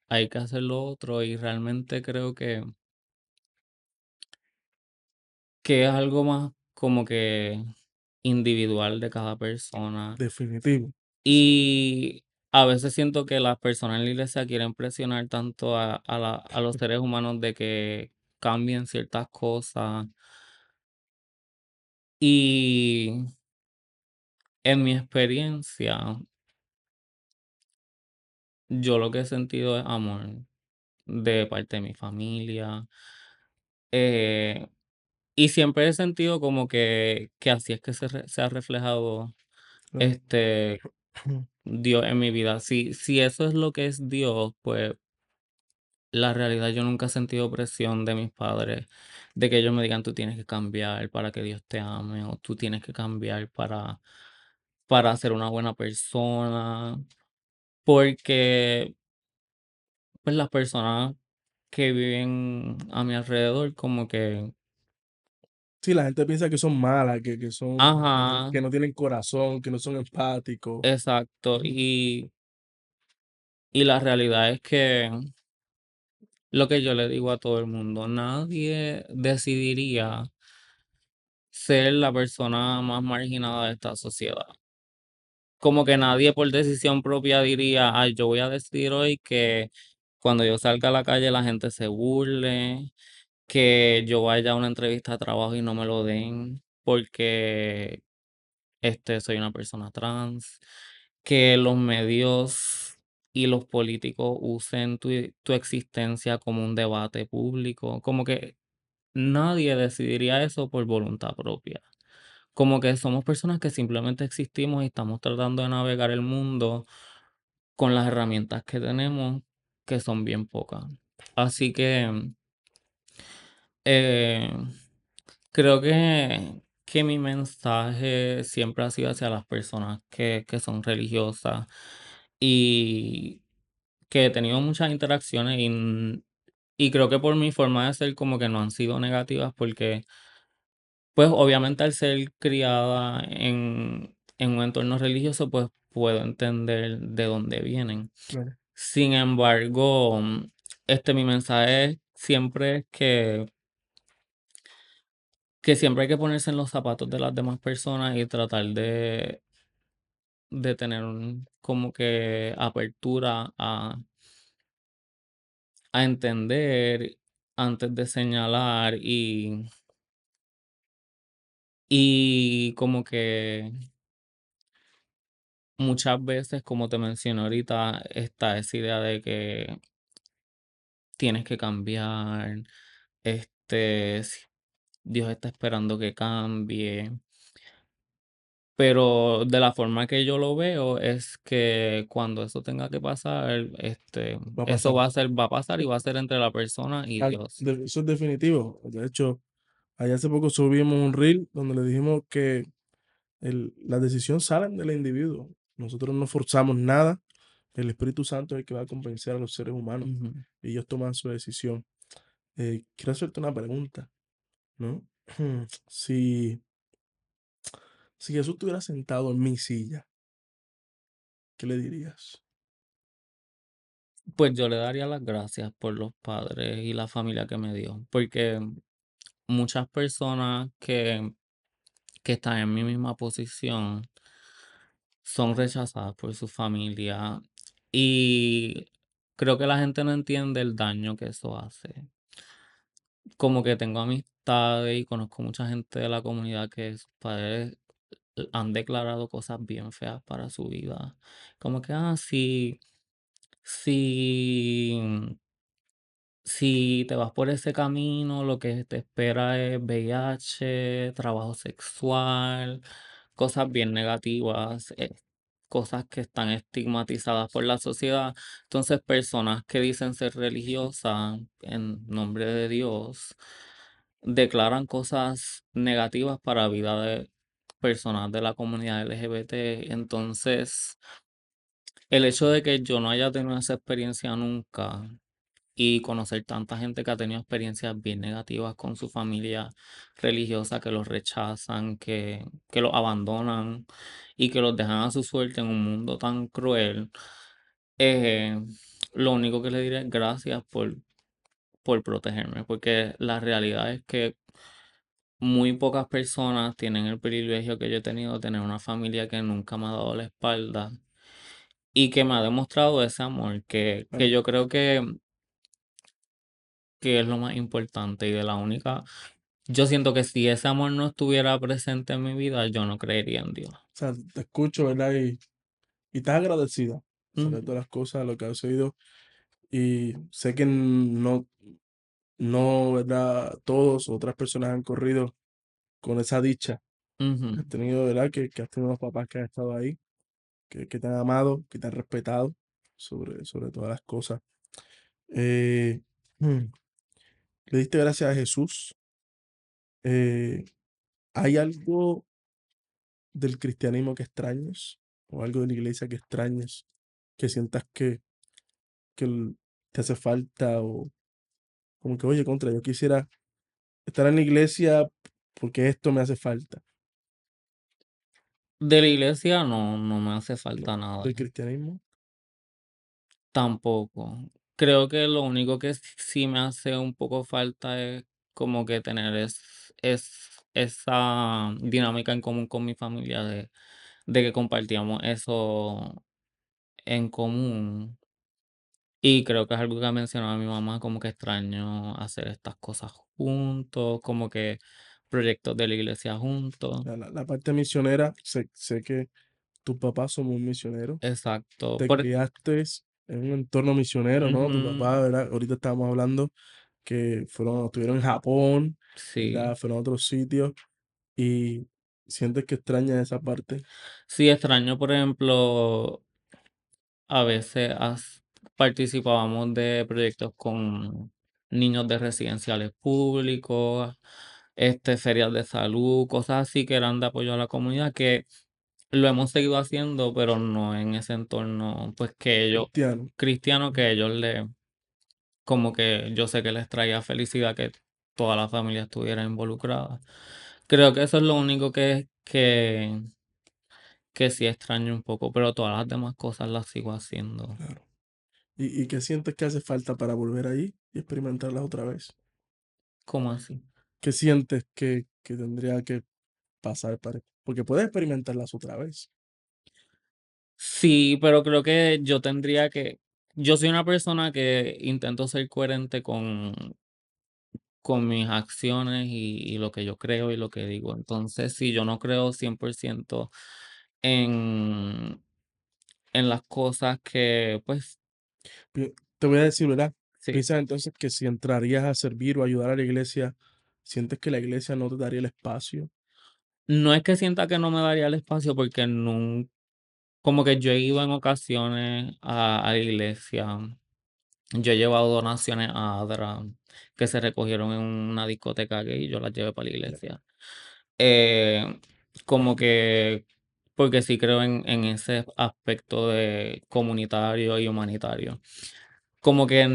hay que hacer lo otro, y realmente creo que es algo más como que individual de cada persona. Definitivo. Sí, Y a veces siento que las personas en la iglesia quieren presionar tanto a los seres humanos de que cambien ciertas cosas. Y en mi experiencia, yo lo que he sentido es amor de parte de mi familia. eh, y siempre he sentido como que así es que se ha reflejado claro. este Dios en mi vida. Si eso es lo que es Dios, pues la realidad yo nunca he sentido presión de mis padres, de que ellos me digan: "Tú tienes que cambiar para que Dios te ame", o "Tú tienes que cambiar para ser una buena persona", porque, pues, las personas que viven a mi alrededor como que Sí, la gente piensa que son malas, que son, ajá, que no tienen corazón, que no son empáticos. exacto. Y la realidad es que lo que yo le digo a todo el mundo, nadie decidiría ser la persona más marginada de esta sociedad. Como que nadie por decisión propia diría: "Ay, yo voy a decidir hoy que cuando yo salga a la calle la gente se burle, que yo vaya a una entrevista de trabajo y no me lo den porque, soy una persona trans", que los medios y los políticos usen tu existencia como un debate público, como que nadie decidiría eso por voluntad propia. Como que somos personas que simplemente existimos y estamos tratando de navegar el mundo con las herramientas que tenemos, que son bien pocas. Así que, eh, creo que mi mensaje siempre ha sido hacia las personas que son religiosas y que he tenido muchas interacciones y creo que por mi forma de ser como que no han sido negativas porque pues, obviamente, al ser criada en un entorno religioso, pues, puedo entender de dónde vienen. Claro. Sin embargo, mi mensaje siempre es que siempre hay que ponerse en los zapatos de las demás personas y tratar de tener como que apertura a entender antes de señalar y como que muchas veces, como te mencioné ahorita, está esa idea de que tienes que cambiar, si Dios está esperando que cambie, pero de la forma que yo lo veo es que cuando eso tenga que pasar, Va a eso pasar. va a pasar y va a ser entre la persona y Dios. Eso es definitivo. De hecho, allá hace poco subimos un reel donde le dijimos que las decisiones salen del individuo. Nosotros no forzamos nada. El Espíritu Santo es el que va a convencer a los seres humanos Ujú. y ellos toman su decisión. Quiero hacerte una pregunta, ¿no? Si, si Jesús estuviera sentado en mi silla, ¿qué le dirías? Pues yo le daría las gracias por los padres y la familia que me dio, porque muchas personas que están en mi misma posición son rechazadas por su familia y creo que la gente no entiende el daño que eso hace. Como que tengo amistades y conozco mucha gente de la comunidad que sus padres han declarado cosas bien feas para su vida. Como que, sí, Si Si te vas por ese camino, lo que te espera es VIH, trabajo sexual, cosas bien negativas, cosas que están estigmatizadas por la sociedad. Entonces, personas que dicen ser religiosas en nombre de Dios, declaran cosas negativas para la vida de personas de la comunidad LGBT. Entonces, el hecho de que yo no haya tenido esa experiencia nunca y conocer tanta gente que ha tenido experiencias bien negativas con su familia religiosa, que los rechazan, que los abandonan y que los dejan a su suerte en un mundo tan cruel, eh, lo único que le diré es gracias por protegerme, porque la realidad es que muy pocas personas tienen el privilegio que yo he tenido de tener una familia que nunca me ha dado la espalda y que me ha demostrado ese amor que Claro. yo creo que es lo más importante y de la única. Yo siento que si ese amor no estuviera presente en mi vida, yo no creería en Dios. O sea, te escucho, ¿verdad? Y estás agradecida, a pesar de Ujú, todas las cosas, lo que has oído. Y sé que no, ¿verdad? Todos, otras personas han corrido con esa dicha ujú. que has tenido, ¿verdad? Que has tenido unos papás que han estado ahí, que te han amado, que te han respetado sobre todas las cosas. Eh, mm, Le diste gracias a Jesús. Eh, ¿Hay algo del cristianismo que extrañes? ¿O algo de la iglesia que extrañes? Que sientas que te hace falta o como que, oye, contra, yo quisiera estar en la iglesia porque esto me hace falta, De la iglesia no me hace ¿no? falta nada, Del cristianismo, tampoco. Creo que lo único que sí me hace un poco falta es como que tener esa dinámica en común con mi familia de que compartíamos eso en común. Y creo que es algo que ha mencionado mi mamá, como que extraño hacer estas cosas juntos, como que proyectos de la iglesia juntos. la parte misionera, sé que tus papás son un misionero, Exacto. te criaste en un entorno misionero, ¿no? Tu Ujú, papá, ¿verdad? Ahorita estábamos hablando que estuvieron en Japón, ¿verdad? sí. Fueron a otros sitios y sientes que extrañas esa parte. Sí, extraño, por ejemplo, a veces participábamos de proyectos con niños de residenciales públicos, ferias de salud, cosas así que eran de apoyo a la comunidad que lo hemos seguido haciendo, pero no en ese entorno, pues, que ellos Cristiano. cristiano, Ujú. que ellos como que yo sé que les traía felicidad que toda la familia estuviera involucrada. Creo que eso es lo único que sí extraño un poco, pero todas las demás cosas las sigo haciendo. Claro. ¿Y qué sientes que hace falta para volver ahí y experimentarlas otra vez? ¿Cómo así? ¿Qué sientes que tendría que pasar para? Porque puedes experimentarlas otra vez. Sí, pero creo que yo soy una persona que intento ser coherente con mis acciones y lo que yo creo y lo que digo. Entonces, si yo no creo 100% en en las cosas que, pues, Te voy a decir, ¿verdad? sí. Piensas entonces que si entrarías a servir o ayudar a la iglesia, sientes que la iglesia no te daría el espacio. No es que sienta que no me daría el espacio porque como que yo he ido en ocasiones a la iglesia. Yo he llevado donaciones a ADRA que se recogieron en una discoteca gay y yo las llevé para la Ya, iglesia. Eh, como que, porque sí creo en ese aspecto de comunitario y humanitario. Como que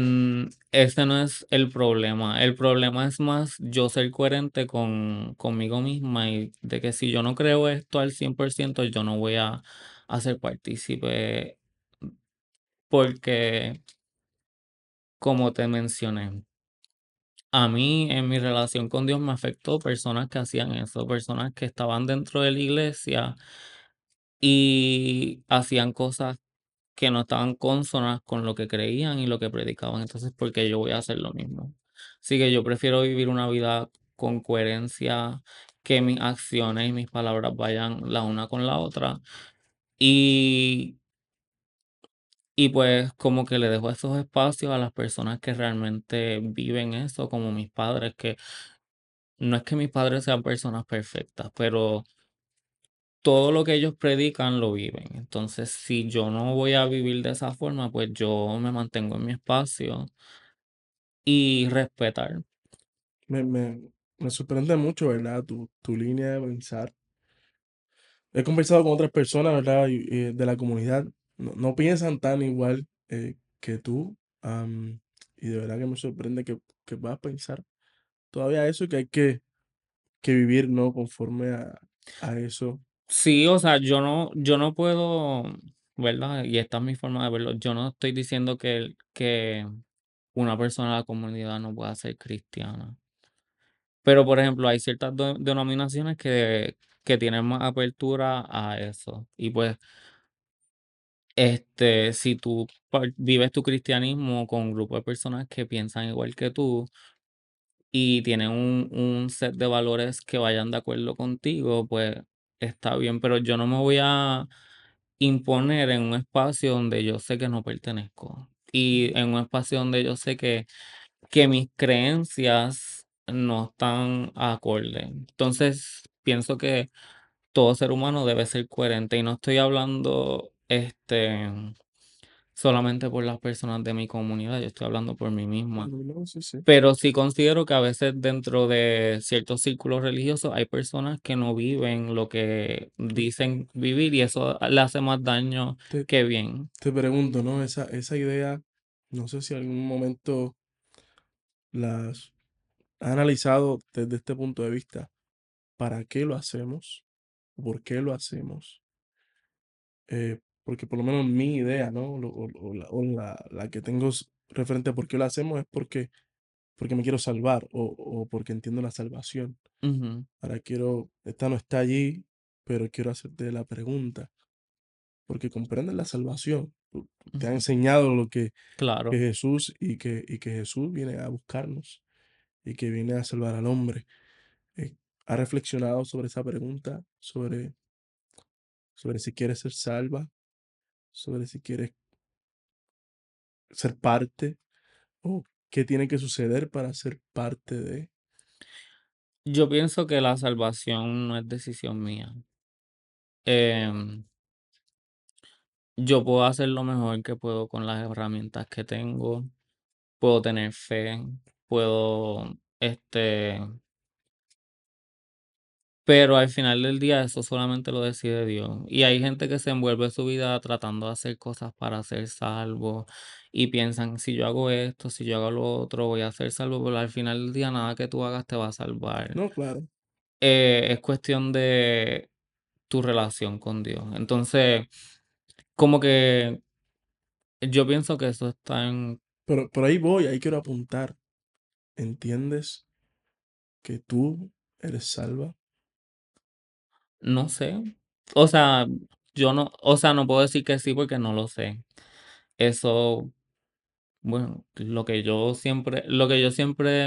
ese no es el problema. El problema es más yo ser coherente conmigo misma y de que si yo no creo esto al 100% yo no voy a ser partícipe porque, como te mencioné, a mí en mi relación con Dios me afectó personas que hacían eso, personas que estaban dentro de la iglesia y hacían cosas que no estaban consonas con lo que creían y lo que predicaban. Entonces, ¿por qué yo voy a hacer lo mismo? Así que yo prefiero vivir una vida con coherencia, que mis acciones y mis palabras vayan la una con la otra. Y Y pues como que le dejo esos espacios a las personas que realmente viven eso, como mis padres, que no es que mis padres sean personas perfectas, pero todo lo que ellos predican lo viven. Entonces, si yo no voy a vivir de esa forma, pues yo me mantengo en mi espacio y respetar. Me, me, me sorprende mucho, ¿verdad? Tu línea de pensar. He conversado con otras personas, ¿verdad? De la comunidad. No piensan tan igual que tú. Y de verdad que me sorprende que puedas pensar todavía eso y que hay que vivir, ¿no? Conforme a eso. Sí, o sea, yo no puedo, ¿verdad? Y esta es mi forma de verlo. Yo no estoy diciendo que una persona de la comunidad no pueda ser cristiana. Pero, por ejemplo, hay ciertas denominaciones que tienen más apertura a eso. Y pues, si tú vives tu cristianismo con un grupo de personas que piensan igual que tú y tienen un set de valores que vayan de acuerdo contigo, pues está bien. Pero yo no me voy a imponer en un espacio donde yo sé que no pertenezco. Y en un espacio donde yo sé que mis creencias no están acorde. Entonces, pienso que todo ser humano debe ser coherente y no estoy hablando, solamente por las personas de mi comunidad, yo estoy hablando por mí misma. No, sí, sí. Pero sí considero que a veces dentro de ciertos círculos religiosos hay personas que no viven lo que Mm, dicen vivir y eso le hace más daño Te, que bien. te pregunto, ¿no? Esa idea, no sé si en algún momento las has analizado desde este punto de vista. ¿Para qué lo hacemos? ¿Por qué lo hacemos? Porque por lo menos mi idea, ¿no? La que tengo referente a por qué lo hacemos es porque me quiero salvar o porque entiendo la salvación. Ujú, Ahora esta no está allí, pero quiero hacerte la pregunta, porque comprendes la salvación. Te ha ujú. enseñado que Claro. Jesús y que Jesús viene a buscarnos y que viene a salvar al hombre. Eh, ¿Has reflexionado sobre esa pregunta? Sobre si quieres ser salva, sobre si quieres ser parte o qué tiene que suceder para ser parte de. Yo pienso que la salvación no es decisión mía. Em, yo puedo hacer lo mejor que puedo con las herramientas que tengo, puedo tener fe, puedo, pero al final del día eso solamente lo decide Dios. Y hay gente que se envuelve su vida tratando de hacer cosas para ser salvo y piensan, si yo hago esto, si yo hago lo otro, voy a ser salvo, pero al final del día nada que tú hagas te va a salvar. No, claro, Es cuestión de tu relación con Dios. Entonces, como que yo pienso que eso está en, pero por ahí voy, ahí quiero apuntar. ¿Entiendes que tú eres salva? no sé. O sea, yo no, o sea, no puedo decir que sí porque no lo sé. Eso, bueno, lo que yo siempre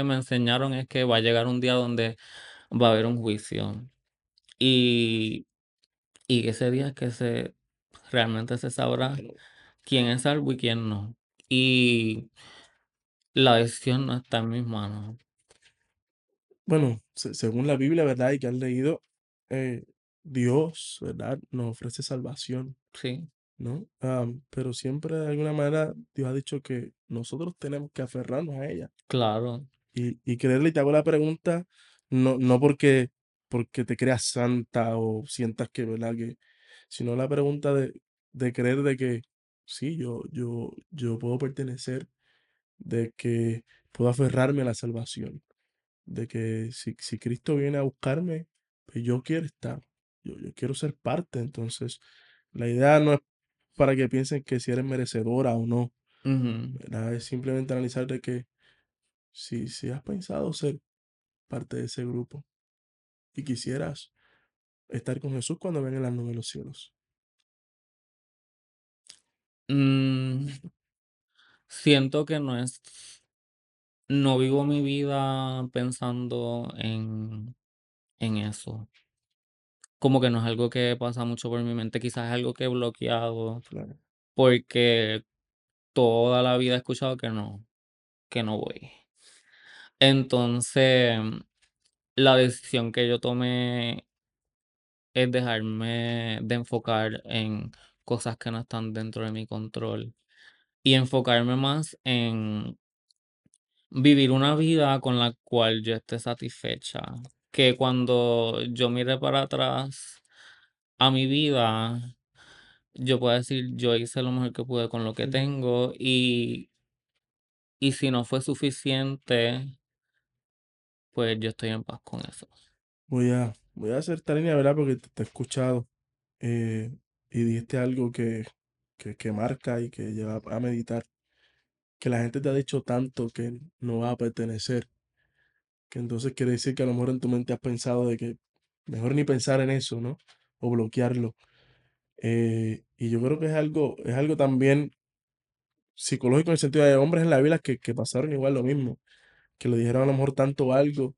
me enseñaron es que va a llegar un día donde va a haber un juicio. Y, y ese día es que realmente se sabrá Bueno, quién es salvo y quién no. Y la decisión no está en mis manos. bueno, según la Biblia, ¿verdad? Y que has leído, eh, Dios, ¿verdad? Nos ofrece salvación, Sí, ¿no? Pero siempre de alguna manera Dios ha dicho que nosotros tenemos que aferrarnos a ella claro. y creerle. Y te hago la pregunta, no porque te creas santa o sientas que, ¿verdad? Sino la pregunta de creer de que sí, yo puedo pertenecer, de que puedo aferrarme a la salvación, de que si Cristo viene a buscarme, pues yo quiero estar, yo quiero ser parte. Entonces, la idea no es para que piensen que si eres merecedora o no, Ujú. ¿verdad? Es simplemente analizar de que si has pensado ser parte de ese grupo y quisieras estar con Jesús cuando venga en las nubes de los cielos. Mm, siento que no vivo mi vida pensando en eso. Como que no es algo que pasa mucho por mi mente, quizás es algo que he bloqueado, Claro. porque toda la vida he escuchado que no voy. Entonces, la decisión que yo tomé es dejarme de enfocar en cosas que no están dentro de mi control y enfocarme más en vivir una vida con la cual yo esté satisfecha, que cuando yo mire para atrás a mi vida, yo pueda decir: "Yo hice lo mejor que pude con lo que Ujú. tengo", y si no fue suficiente, pues yo estoy en paz con eso. Voy a hacer esta línea, ¿verdad? Porque te he escuchado eh, y dijiste algo que marca y que lleva a meditar. Que la gente te ha dicho tanto que no va a pertenecer, que entonces quiere decir que a lo mejor en tu mente has pensado de que mejor ni pensar en eso, ¿no? O bloquearlo. Y yo creo que es algo también psicológico en el sentido de hombres en la Biblia que pasaron igual lo mismo, que le dijeron a lo mejor tanto algo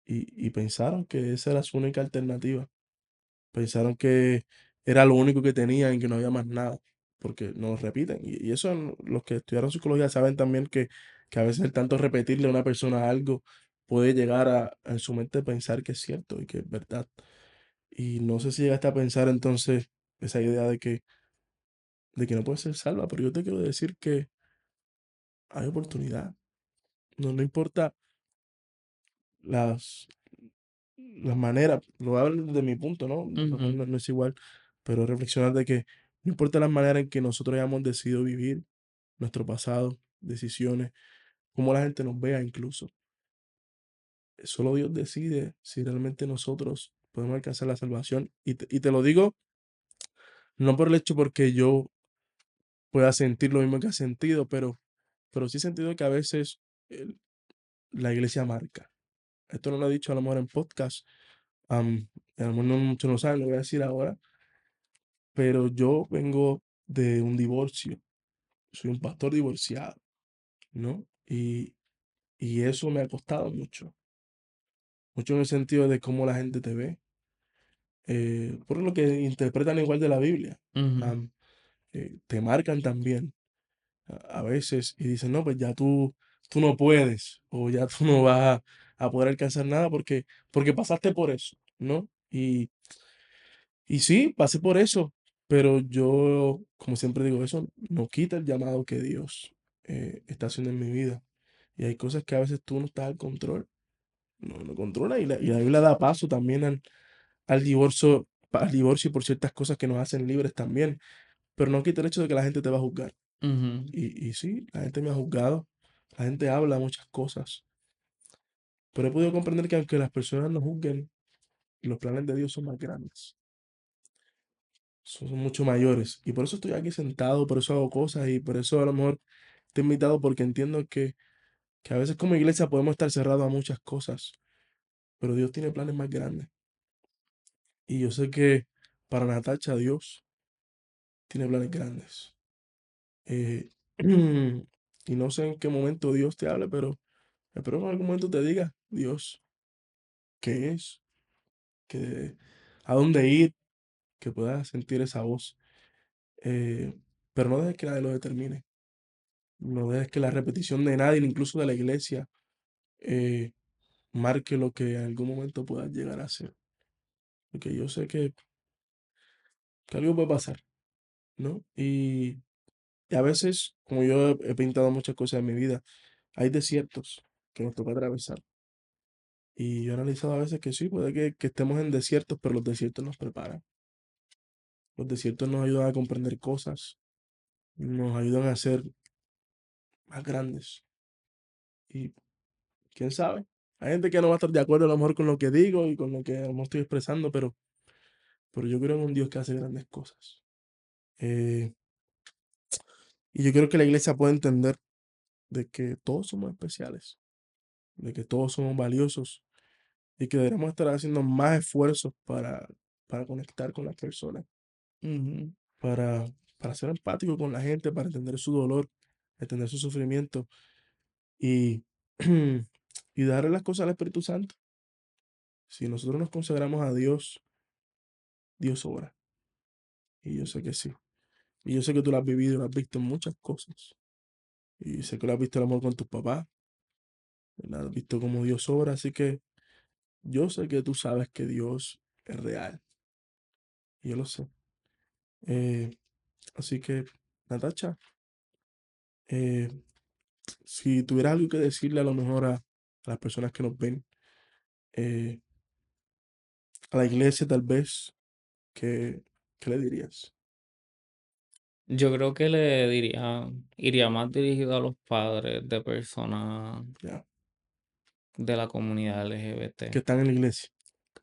y pensaron que esa era su única alternativa. Pensaron que era lo único que tenían y que no había más nada, porque nos repiten. Y eso los que estudiaron psicología saben también que a veces el tanto repetirle a una persona algo puede llegar a en su mente pensar que es cierto y que es verdad. Y no sé si llegaste a pensar entonces esa idea de que no puede ser salva, pero yo te quiero decir que hay oportunidad. No, no importa las, las maneras, lo voy a hablar desde mi punto, ¿no? A lo mejor Ujú, no es igual, pero reflexionar de que no importa las maneras en que nosotros hayamos decidido vivir nuestro pasado, decisiones, cómo la gente nos vea incluso. Solo Dios decide si realmente nosotros podemos alcanzar la salvación. Y te lo digo no por el hecho porque yo pueda sentir lo mismo que has sentido, pero sí he sentido que a veces el- la iglesia marca. Esto no lo he dicho a lo mejor en podcast, a lo mejor no muchos lo saben, lo voy a decir ahora, pero yo vengo de un divorcio, soy un pastor divorciado, ¿no? Y eso me ha costado mucho, mucho en el sentido de cómo la gente te ve, por lo que interpretan igual de la Biblia, ujú, am, te marcan también a veces y dicen, no, pues ya tú no puedes o ya tú no vas a poder alcanzar nada porque pasaste por eso, ¿no? Y sí, pasé por eso, pero yo, como siempre digo, eso no quita el llamado que Dios está haciendo en mi vida. Y hay cosas que a veces tú no estás al control, no controla y la Biblia da paso también al divorcio y por ciertas cosas que nos hacen libres también, pero no quita el hecho de que la gente te va a juzgar. ujú, Y sí, la gente me ha juzgado, la gente habla muchas cosas, pero he podido comprender que aunque las personas nos juzguen, los planes de Dios son más grandes, son mucho mayores. Y por eso estoy aquí sentado, por eso hago cosas y por eso a lo mejor te he invitado porque entiendo que a veces como iglesia podemos estar cerrados a muchas cosas, pero Dios tiene planes más grandes. Y yo sé que para Natacha Dios tiene planes grandes. Eh, y no sé en qué momento Dios te hable, pero espero que en algún momento te diga, Dios, ¿qué es? Que, ¿a dónde ir? Que puedas sentir esa voz. Eh, pero no dejes que nadie lo determine. No dejes que la repetición de nadie, incluso de la iglesia, eh, marque lo que en algún momento puedas llegar a ser. Porque yo sé que algo puede pasar, ¿no? Y a veces, como yo he pintado muchas cosas en mi vida, hay desiertos que nos toca atravesar. Y yo he analizado a veces que sí, puede que estemos en desiertos, pero los desiertos nos preparan. Los desiertos nos ayudan a comprender cosas, nos ayudan a ser más grandes. Y quién sabe, hay gente que no va a estar de acuerdo a lo mejor con lo que digo y con lo que a lo mejor estoy expresando, pero yo creo en un Dios que hace grandes cosas. Eh, y yo creo que la iglesia puede entender de que todos somos especiales, de que todos somos valiosos y que debemos estar haciendo más esfuerzos para conectar con las personas, ujú, para, para ser empático con la gente, para entender su dolor, entender su sufrimiento y, y darle las cosas al Espíritu Santo. Si nosotros nos consagramos a Dios, Dios obra. Y yo sé que sí. Y yo sé que tú lo has vivido y lo has visto en muchas cosas. y sé que lo has visto el amor con tus papás, ¿verdad? Has visto cómo Dios obra, así que yo sé que tú sabes que Dios es real, y yo lo sé. Eh, Así que, Natacha, eh, si tuvieras algo que decirle a lo mejor a las personas que nos ven, eh, a la iglesia tal vez, ¿qué, qué le dirías? Yo creo que le iría más dirigido a los padres de personas Ya, de la comunidad que LGBT. están en la iglesia.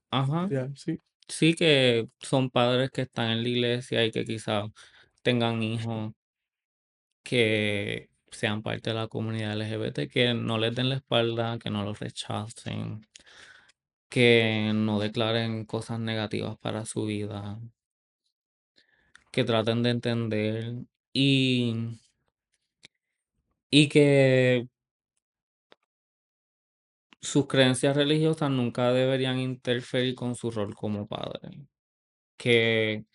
Ajá, Ya, sí, sí que son padres que están en la iglesia y que quizás tengan hijos que sean parte de la comunidad LGBT, que no les den la espalda, que no los rechacen, que no declaren cosas negativas para su vida, que traten de entender y, y que sus creencias religiosas nunca deberían interferir con su rol como padre. Que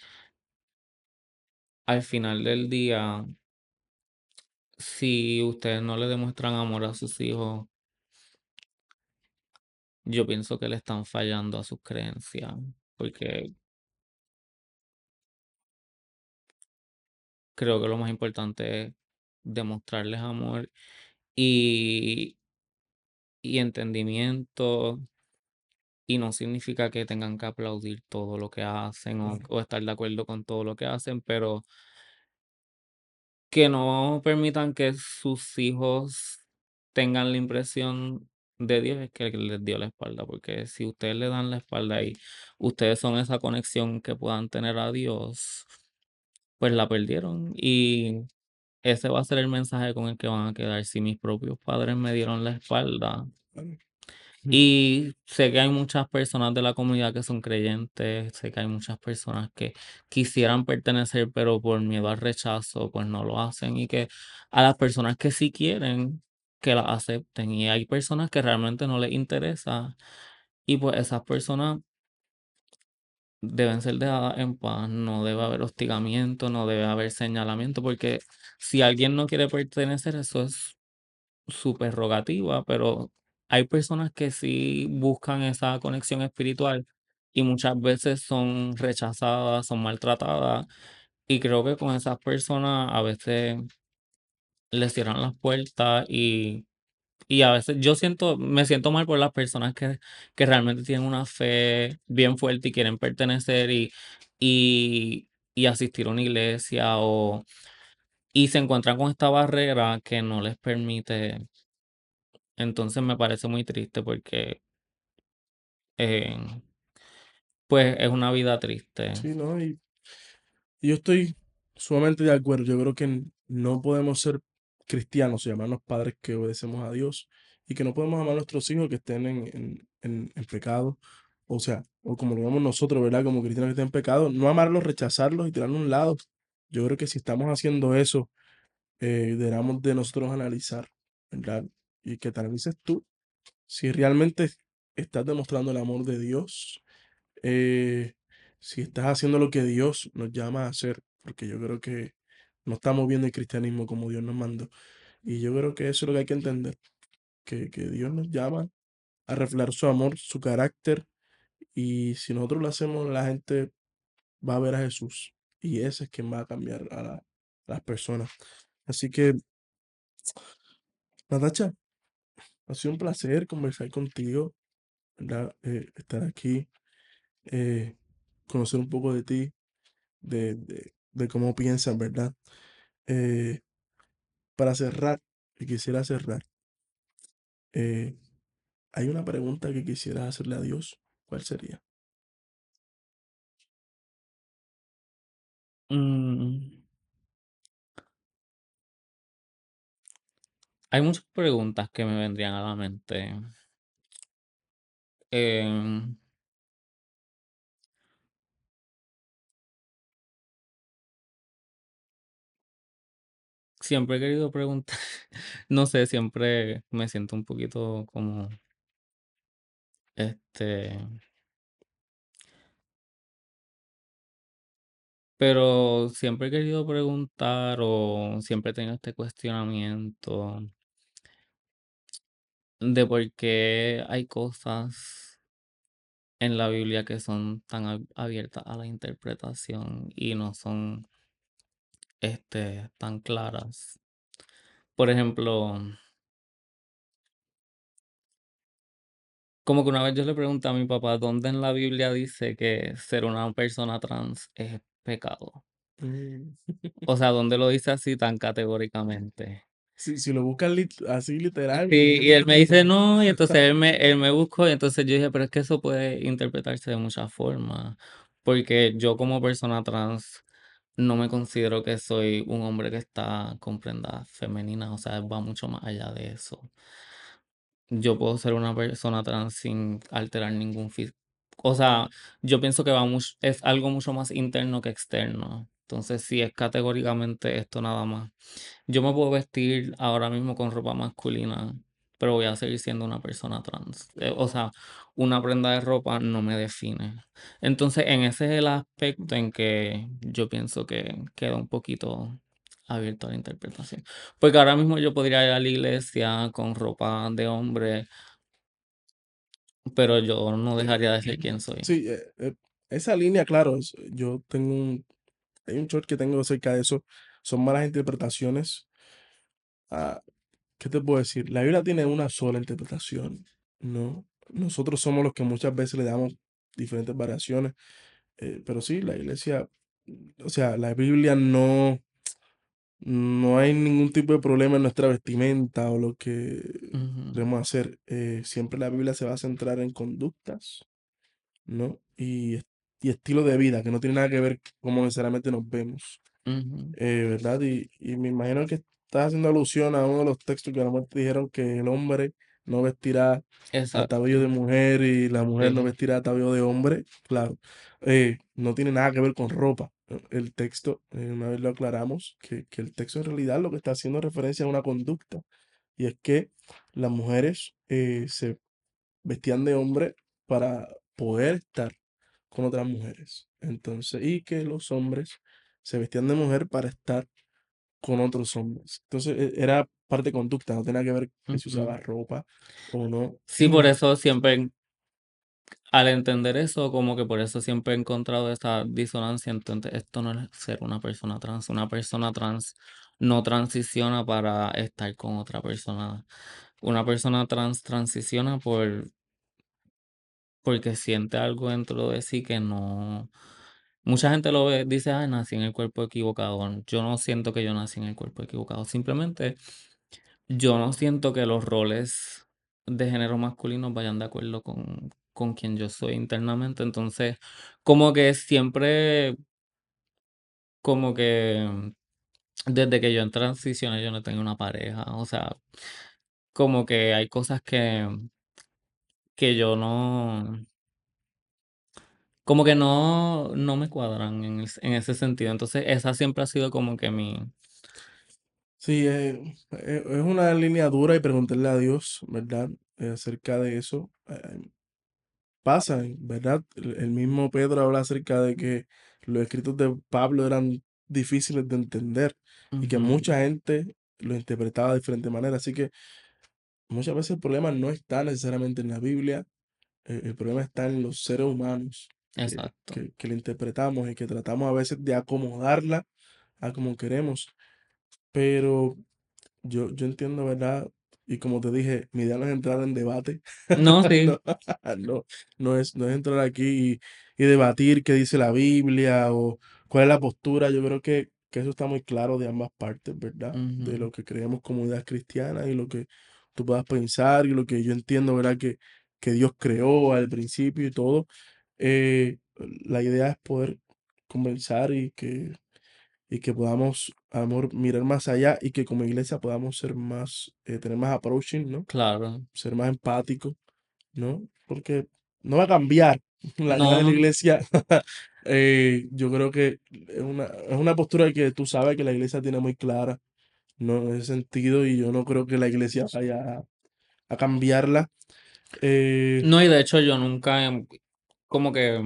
al final del día, si ustedes no le demuestran amor a sus hijos, yo pienso que le están fallando a sus creencias, porque creo que lo más importante es demostrarles amor y, y entendimiento, y no significa que tengan que aplaudir todo lo que hacen claro, o estar de acuerdo con todo lo que hacen, pero que no permitan que sus hijos tengan la impresión de Dios es que les dio la espalda, porque si ustedes le dan la espalda y ustedes son esa conexión que puedan tener a Dios, pues la perdieron. Y ese va a ser el mensaje con el que van a quedar. Si mis propios padres me dieron la espalda, claro. y sé que hay muchas personas de la comunidad que son creyentes, sé que hay muchas personas que quisieran pertenecer, pero por miedo al rechazo, pues no lo hacen, y que a las personas que sí quieren, que la acepten, y hay personas que realmente no les interesa, y pues esas personas deben ser dejadas en paz, no debe haber hostigamiento, no debe haber señalamiento, porque si alguien no quiere pertenecer, eso es su prerrogativa, pero hay personas que sí buscan esa conexión espiritual y muchas veces son rechazadas, son maltratadas, y creo que con esas personas a veces les cierran las puertas, y a veces me siento mal por las personas que realmente tienen una fe bien fuerte y quieren pertenecer y asistir a una iglesia, y se encuentran con esta barrera que no les permite. Entonces me parece muy triste porque, eh, pues, es una vida triste. Sí, ¿no? Y yo estoy sumamente de acuerdo. Yo creo que no podemos ser cristianos y llamarnos padres que obedecemos a Dios y que no podemos amar a nuestros hijos que estén en pecado. O sea, o como lo vemos nosotros, ¿verdad? Como cristianos que estén en pecado, no amarlos, rechazarlos y tirarlos a un lado. Yo creo que si estamos haciendo eso, deberíamos de nosotros analizar, ¿verdad? Y que te analices tú si realmente estás demostrando el amor de Dios, eh, si estás haciendo lo que Dios nos llama a hacer, porque yo creo que no estamos viendo el cristianismo como Dios nos mandó. Y yo creo que eso es lo que hay que entender, que Dios nos llama a reflejar su amor, su carácter, y si nosotros lo hacemos, la gente va a ver a Jesús, y ese es quien va a cambiar a las personas. Así que, Natacha, ha sido un placer conversar contigo, ¿verdad? Estar aquí, eh, conocer un poco de ti, de cómo piensas, ¿verdad? Eh, para cerrar, y quisiera cerrar, eh, hay una pregunta que quisiera hacerle a Dios. ¿Cuál sería? Mm, Hay muchas preguntas que me vendrían a la mente. Em, Siempre he querido preguntar, no sé, siempre me siento un poquito como, este, pero siempre he querido preguntar o siempre he tenido este cuestionamiento de por qué hay cosas en la Biblia que son tan abiertas a la interpretación y no son tan claras. Por ejemplo, como que una vez yo le pregunté a mi papá dónde en la Biblia dice que ser una persona trans es pecado. Mm. O sea, ¿dónde lo dice así tan categóricamente? Si lo buscas así literal, Sí, y él me dice no. no, y entonces él me buscó, y entonces yo dije, pero es que eso puede interpretarse de muchas formas, porque yo como persona trans no me considero que soy un hombre que está con prendas femeninas, o sea, va mucho más allá de eso. Yo puedo ser una persona trans sin alterar ningún físico. O sea, yo pienso que es algo mucho más interno que externo. Entonces, sí, es categóricamente esto nada más. Yo me puedo vestir ahora mismo con ropa masculina, pero voy a seguir siendo una persona trans. O sea, una prenda de ropa no me define. Entonces, en ese es el aspecto en que yo pienso que queda un poquito abierto a la interpretación. Porque ahora mismo yo podría ir a la iglesia con ropa de hombre, pero yo no dejaría de ser quien soy. Sí, esa línea, claro, yo tengo hay un short que tengo acerca de eso, son malas interpretaciones. Ah, ¿qué te puedo decir? La Biblia tiene una sola interpretación, ¿no? Nosotros somos los que muchas veces le damos diferentes variaciones, pero sí, la iglesia, o sea, la Biblia no hay ningún tipo de problema en nuestra vestimenta o lo que Ujú, debemos hacer. Siempre la Biblia se va a centrar en conductas, ¿no? Y estilo de vida, que no tiene nada que ver cómo necesariamente nos vemos, ujú. ¿verdad? Y me imagino que estás haciendo alusión a uno de los textos que a lo mejor te dijeron que el hombre no vestirá atavío de Exacto, mujer y la mujer no sí. vestirá atavío de hombre. Claro, no tiene nada que ver con ropa. El texto, una vez lo aclaramos, que el texto en realidad lo que está haciendo referencia a una conducta. Y es que las mujeres se vestían de hombre para poder estar con otras mujeres. Entonces, y que los hombres se vestían de mujer para estar con otros hombres. Entonces, era parte de conducta, no tenía que ver que se Ujú. usaba ropa o no. Sí, por eso siempre, al entender eso, como que por eso siempre he encontrado esa disonancia. Entonces, esto no es ser una persona trans. Una persona trans no transiciona para estar con otra persona. Una persona trans transiciona porque siente algo dentro de sí que no. Mucha gente lo ve, dice, ay, nací en el cuerpo equivocado. Yo no siento que yo nací en el cuerpo equivocado. Simplemente yo no siento que los roles de género masculino vayan de acuerdo con quien yo soy internamente. Entonces, como que siempre, como que desde que yo en transiciones yo no tengo una pareja. O sea, como que hay cosas que yo no, como que no me cuadran en ese sentido. Entonces, esa siempre ha sido como que Sí, es una línea dura y preguntarle a Dios, ¿verdad? Acerca de eso. Pasa, ¿verdad? El mismo Pedro habla acerca de que los escritos de Pablo eran difíciles de entender y que ujú, mucha gente lo interpretaba de diferente manera. Así que muchas veces el problema no está necesariamente en la Biblia, el problema está en los seres humanos exacto. que la interpretamos y que tratamos a veces de acomodarla a como queremos. Pero yo entiendo, ¿verdad? Y como te dije, mi idea no es entrar en debate. No, sí. No, no, no es entrar aquí y debatir qué dice la Biblia o cuál es la postura. Yo creo que eso está muy claro de ambas partes, ¿verdad? De Ujú, lo que creemos como ideas cristianas y lo que tú puedas pensar y lo que yo entiendo, ¿verdad? Que Dios creó al principio y todo. La idea es poder conversar y que podamos, amor, mirar más allá y que como iglesia podamos ser más, tener más approaching, ¿no? claro. Ser más empáticos, ¿no? Porque no va a cambiar la cara de la No, iglesia. Yo creo que es una postura que tú sabes que la iglesia tiene muy clara, ¿no? En ese sentido, y yo no creo que la iglesia vaya a cambiarla. Eh, no, y de hecho yo nunca, como que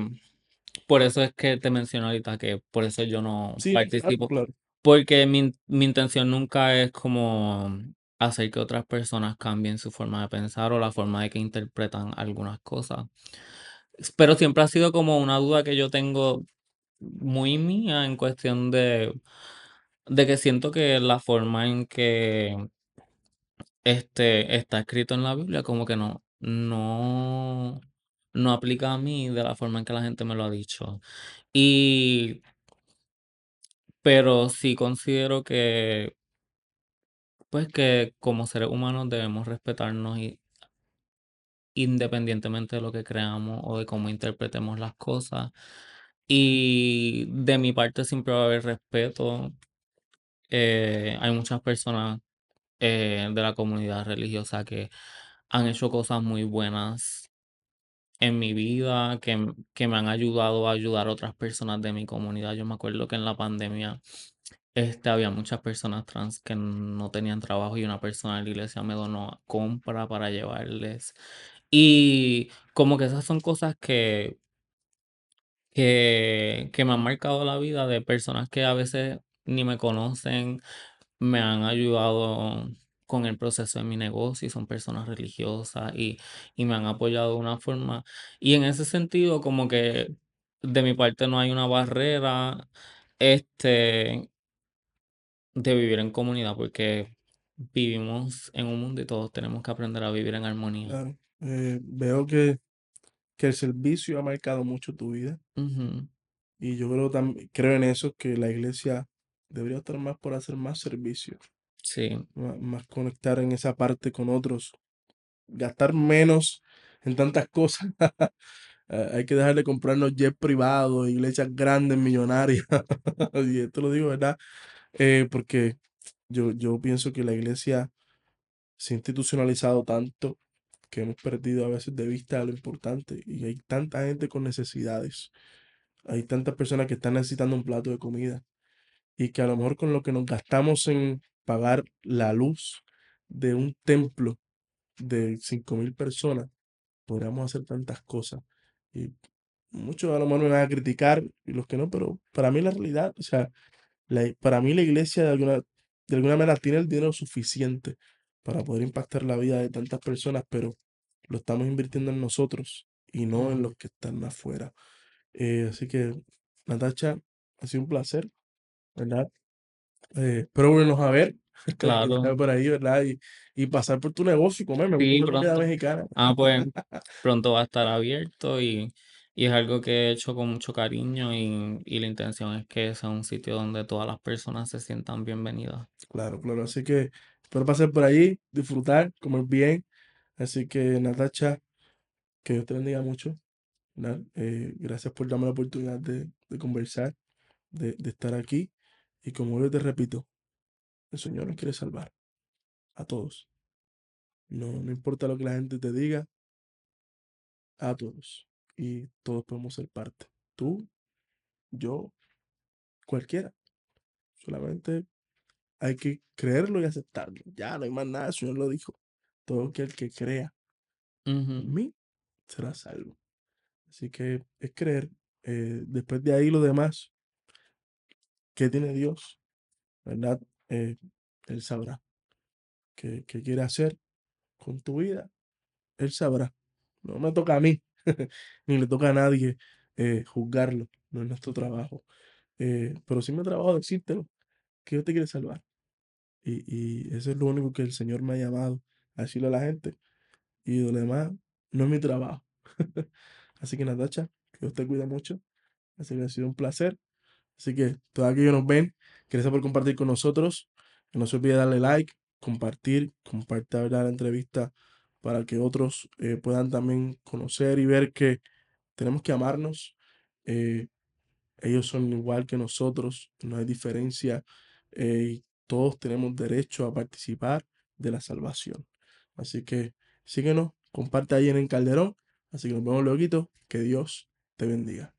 por eso es que te menciono ahorita que por eso yo no Sí, claro, participo, claro, porque mi intención nunca es como hacer que otras personas cambien su forma de pensar o la forma de que interpretan algunas cosas. Pero siempre ha sido como una duda que yo tengo muy mía en cuestión de que siento que la forma en que, está escrito en la Biblia como que no aplica a mí de la forma en que la gente me lo ha dicho. Y pero sí considero que, pues, que como seres humanos debemos respetarnos independientemente de lo que creamos o de cómo interpretemos las cosas. Y de mi parte siempre va a haber respeto. Hay muchas personas de la comunidad religiosa que han hecho cosas muy buenas en mi vida, que me han ayudado a ayudar a otras personas de mi comunidad. Yo me acuerdo que en la pandemia había muchas personas trans que no tenían trabajo y una persona de la iglesia me donó compra para llevarles. Y como que esas son cosas que me han marcado la vida de personas que a veces ni me conocen, me han ayudado con el proceso de mi negocio y son personas religiosas y me han apoyado de una forma. Y en ese sentido, como que de mi parte no hay una barrera, este, de vivir en comunidad, porque vivimos en un mundo y todos tenemos que aprender a vivir en armonía. claro. Veo que el servicio ha marcado mucho tu vida Ujú, y yo creo, creo en eso, que la iglesia debería estar más por hacer más servicio, sí, más conectar en esa parte con otros, gastar menos en tantas cosas. Hay que dejar de comprarnos jet privados, iglesias grandes, millonarias. Y esto lo digo, ¿verdad? Porque yo pienso que la iglesia se ha institucionalizado tanto que hemos perdido a veces de vista lo importante y hay tanta gente con necesidades. Hay tantas personas que están necesitando un plato de comida y que a lo mejor con lo que nos gastamos en pagar la luz de un templo de 5.000 personas, podríamos hacer tantas cosas. Y muchos a lo mejor me van a criticar y los que no, pero para mí la realidad, o sea, para mí la iglesia de alguna manera tiene el dinero suficiente para poder impactar la vida de tantas personas, pero lo estamos invirtiendo en nosotros y no en ujú, los que están afuera. Así que, Natacha, ha sido un placer, ¿verdad? Espero volvernos a ver, que te claro. vea por ahí, ¿verdad? Y pasar por tu negocio y comer. Me gusta Sí, esa comida pronto. mexicana. Pues pronto va a estar abierto y es algo que he hecho con mucho cariño y la intención es que sea un sitio donde todas las personas se sientan bienvenidas. Claro, claro. Así que espero pasar por ahí, disfrutar, comer bien. Así que, Natacha, que Dios te bendiga mucho. ¿Verdad? Gracias por darme la oportunidad de conversar, de estar aquí. Y como yo te repito, el Señor nos quiere salvar a todos. No importa lo que la gente te diga, a todos. Y todos podemos ser parte. Tú, yo, cualquiera. Solamente hay que creerlo y aceptarlo. Ya no hay más nada, el Señor lo dijo. Todo aquel que crea en Ujú, mí será salvo. Así que es creer. Después de ahí lo demás, ¿qué tiene Dios? ¿Verdad? Eh, Él sabrá qué quiere hacer con tu vida. Él sabrá. No me toca a mí, ni le toca a nadie juzgarlo. No es nuestro trabajo. Pero sí me trabajo decírtelo, que Dios te quiere salvar. Y eso es lo único que el Señor me ha llamado a decirle a la gente. Y lo demás no es mi trabajo. Así que Natacha, que Dios te cuida mucho. Así que ha sido un placer. Así que todos aquellos que nos ven, gracias por compartir con nosotros. No se olvide darle like, compartir, compartir ¿verdad? La entrevista para que otros puedan también conocer y ver que tenemos que amarnos. eh, Ellos son igual que nosotros, no hay diferencia. Y todos tenemos derecho a participar de la salvación. Así que síguenos, comparte ahí en el Calderón. Así que nos vemos luego. Que Dios te bendiga.